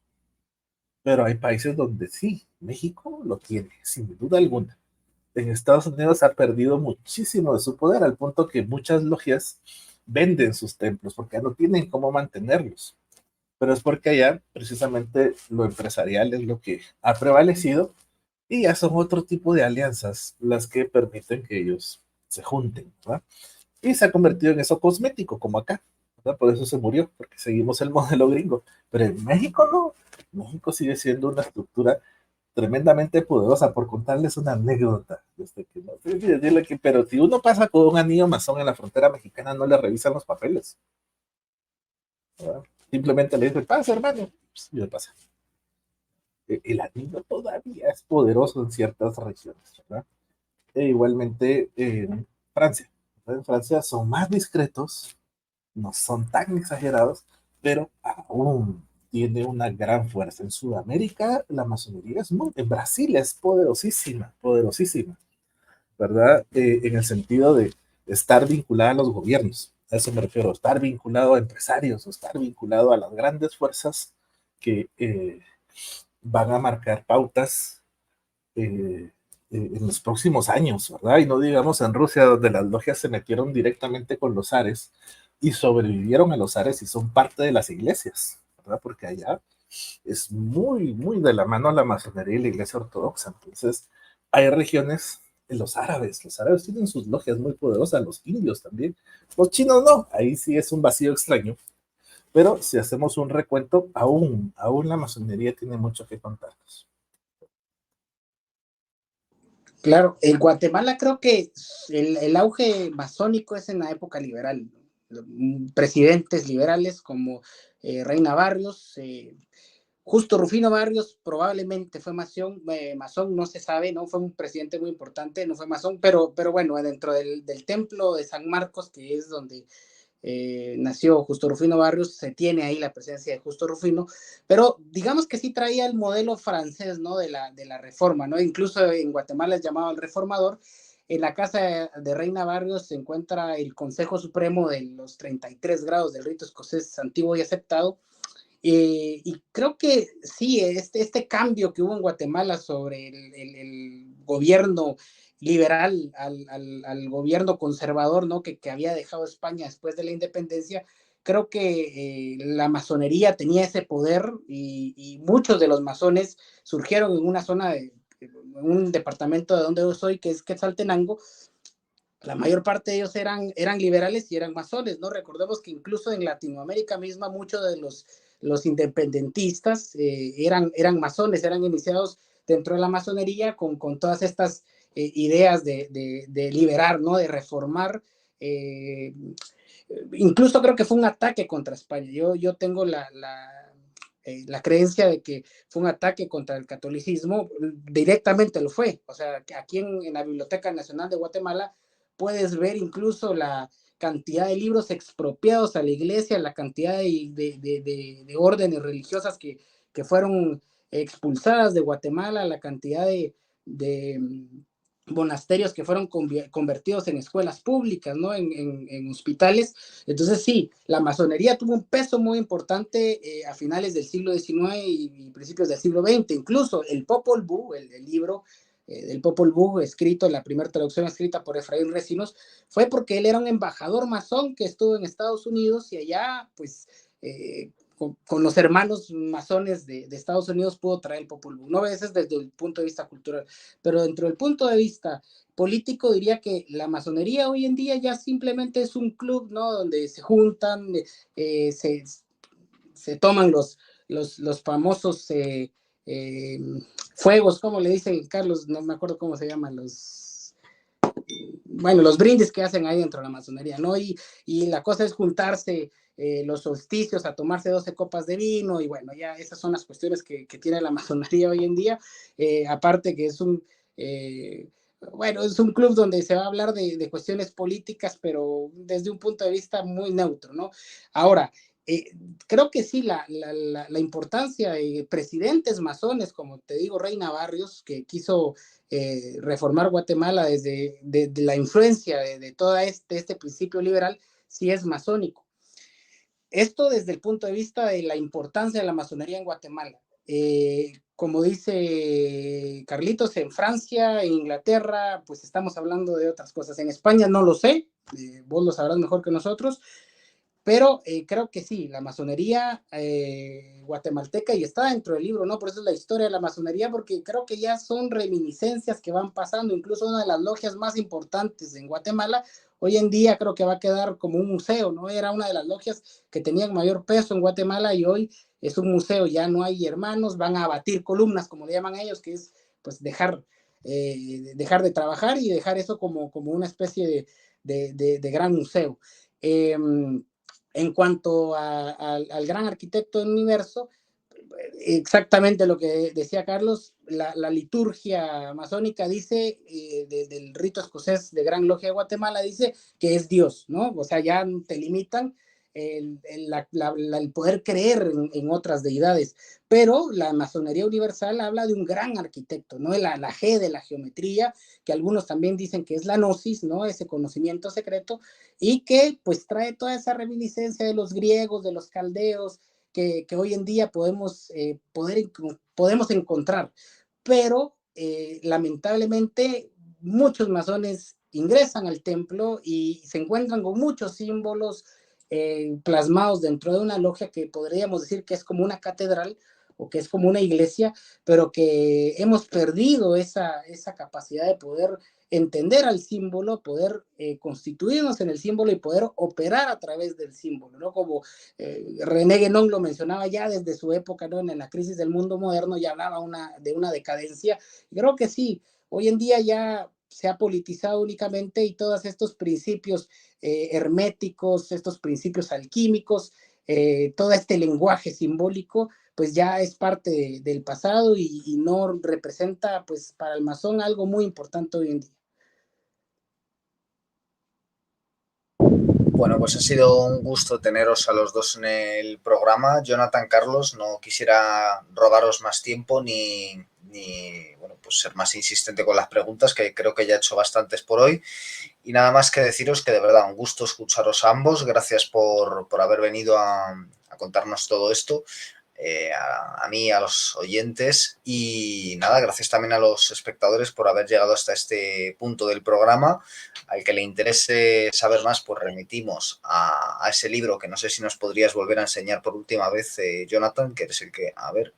Pero hay países donde sí, México lo tiene, sin duda alguna. En Estados Unidos ha perdido muchísimo de su poder, al punto que muchas logias venden sus templos porque ya no tienen cómo mantenerlos. Pero es porque allá precisamente lo empresarial es lo que ha prevalecido y ya son otro tipo de alianzas las que permiten que ellos se junten, ¿verdad? Y se ha convertido en eso cosmético, como acá, ¿verdad? Por eso se murió, porque seguimos el modelo gringo. Pero en México no. México sigue siendo una estructura tremendamente poderosa. Por contarles una anécdota, desde que no sé si decirle que, pero si uno pasa con un anillo masón en la frontera mexicana, no le revisan los papeles, ¿verdad? Simplemente le dicen, pasa, hermano, y le pasa. El anillo todavía es poderoso en ciertas regiones, ¿verdad? E igualmente en Francia. En Francia son más discretos, no son tan exagerados, pero aún tiene una gran fuerza. En Sudamérica la masonería es muy, en Brasil es poderosísima, poderosísima, ¿verdad? En el sentido de estar vinculada a los gobiernos. A eso me refiero, estar vinculado a empresarios, o estar vinculado a las grandes fuerzas que van a marcar pautas en los próximos años, ¿verdad? Y no digamos en Rusia, donde las logias se metieron directamente con los zares y sobrevivieron a los zares y son parte de las iglesias, ¿verdad? Porque allá es muy de la mano la masonería y la iglesia ortodoxa. Entonces, hay regiones, los árabes tienen sus logias muy poderosas, los indios también, los chinos no, ahí sí es un vacío extraño, pero si hacemos un recuento, aún la masonería tiene mucho que contarnos. Claro, en Guatemala creo que el auge masónico es en la época liberal, ¿no? Presidentes liberales como Reina Barrios, Justo Rufino Barrios probablemente fue masón, no se sabe, ¿no? Fue un presidente muy importante, no fue masón, pero bueno, dentro del templo de San Marcos, que es donde nació Justo Rufino Barrios, se tiene ahí la presencia de Justo Rufino, pero digamos que sí traía el modelo francés, ¿no? De la reforma, ¿no? Incluso en Guatemala es llamado el reformador. En la casa de Reina Barrios se encuentra el Consejo Supremo de los 33 grados del rito escocés antiguo y aceptado. Y creo que sí, este cambio que hubo en Guatemala sobre el gobierno liberal al gobierno conservador, ¿no? Que había dejado España después de la independencia, creo que la masonería tenía ese poder y muchos de los masones surgieron en una zona, en un departamento de donde yo soy, que es Quetzaltenango. La mayor parte de ellos eran liberales y eran masones, ¿no? Recordemos que incluso en Latinoamérica misma muchos de los independentistas eran masones, eran iniciados dentro de la masonería con todas estas ideas de liberar, ¿no? De reformar. Incluso creo que fue un ataque contra España. Yo tengo la creencia de que fue un ataque contra el catolicismo, directamente lo fue. O sea, aquí en la Biblioteca Nacional de Guatemala puedes ver incluso la cantidad de libros expropiados a la iglesia, la cantidad de órdenes religiosas que fueron expulsadas de Guatemala, la cantidad de monasterios que fueron convertidos en escuelas públicas, ¿no? En hospitales. Entonces sí, la masonería tuvo un peso muy importante a finales del siglo XIX y principios del siglo XX. Incluso el Popol Vuh, el libro del Popol Vuh, escrito, la primera traducción escrita por Efraín Recinos, fue porque él era un embajador masón que estuvo en Estados Unidos y allá, pues, con los hermanos masones de Estados Unidos pudo traer el Popol Vuh. No, ese es desde el punto de vista cultural, pero dentro del punto de vista político diría que la masonería hoy en día ya simplemente es un club, ¿no? Donde se juntan, eh, se, se toman los famosos fuegos, ¿cómo le dicen, Carlos? No me acuerdo cómo se llaman bueno, los brindis que hacen ahí dentro de la masonería, ¿no? Y la cosa es juntarse los solsticios a tomarse 12 copas de vino, y bueno, ya esas son las cuestiones que tiene la masonería hoy en día, aparte que es bueno, es un club donde se va a hablar de cuestiones políticas, pero desde un punto de vista muy neutro, ¿no? Ahora, creo que sí, la importancia de presidentes masones, como te digo, Reina Barrios, que quiso reformar Guatemala desde de la influencia de todo este principio liberal, sí es masónico. Esto desde el punto de vista de la importancia de la masonería en Guatemala. Como dice Carlitos, en Francia, en Inglaterra, pues estamos hablando de otras cosas. En España no lo sé, vos lo sabrás mejor que nosotros, pero creo que sí, la masonería guatemalteca, y está dentro del libro, ¿no? Por eso es la historia de la masonería, porque creo que ya son reminiscencias que van pasando. Incluso una de las logias más importantes en Guatemala, hoy en día creo que va a quedar como un museo, ¿no? Era una de las logias que tenían mayor peso en Guatemala, y hoy es un museo, ya no hay hermanos, van a abatir columnas, como le llaman ellos, que es pues dejar de trabajar y dejar eso como una especie de gran museo. En cuanto al gran arquitecto del universo, exactamente lo que decía Carlos, la liturgia masónica dice, del rito escocés de Gran Logia de Guatemala, dice que es Dios, ¿no? O sea, ya te limitan el poder creer en otras deidades, pero la masonería universal habla de un gran arquitecto, ¿no? La G de la geometría, que algunos también dicen que es la gnosis, ¿no? Ese conocimiento secreto, y que pues trae toda esa reminiscencia de los griegos, de los caldeos, que hoy en día podemos encontrar, pero lamentablemente muchos masones ingresan al templo y se encuentran con muchos símbolos plasmados dentro de una logia que podríamos decir que es como una catedral o que es como una iglesia, pero que hemos perdido esa capacidad de poder entender al símbolo, poder constituirnos en el símbolo y poder operar a través del símbolo, ¿no? Como René Guénon lo mencionaba ya desde su época, ¿no? En la crisis del mundo moderno ya hablaba de una decadencia. Creo que sí, hoy en día ya se ha politizado únicamente, y todos estos principios herméticos, estos principios alquímicos, todo este lenguaje simbólico, pues ya es parte del pasado, y no representa, pues para el masón, algo muy importante hoy en día. Bueno, pues ha sido un gusto teneros a los dos en el programa. Jonathan, Carlos, no quisiera robaros más tiempo ni bueno, pues ser más insistente con las preguntas, que creo que ya he hecho bastantes por hoy. Y nada más que deciros que de verdad un gusto escucharos a ambos. Gracias por haber venido a contarnos todo esto. A mí, a los oyentes, y nada, gracias también a los espectadores por haber llegado hasta este punto del programa. Al que le interese saber más, pues remitimos a ese libro, que no sé si nos podrías volver a enseñar por última vez, Jonathan, que eres el que, a ver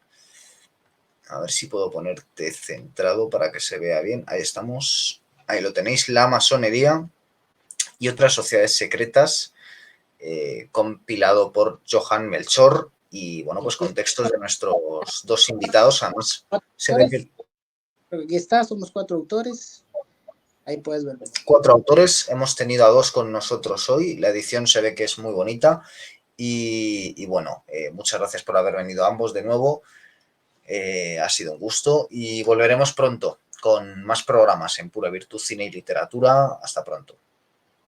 si puedo ponerte centrado para que se vea bien. Ahí estamos, ahí lo tenéis: La masonería y otras sociedades secretas, compilado por Johan Melchor. Y bueno, pues con textos de nuestros dos invitados. Además, se ve que aquí está, somos 4 autores. Ahí puedes ver. 4 autores, hemos tenido a 2 con nosotros hoy. La edición se ve que es muy bonita. Y bueno, muchas gracias por haber venido ambos de nuevo. Ha sido un gusto y volveremos pronto con más programas en Pura Virtud, Cine y Literatura. Hasta pronto.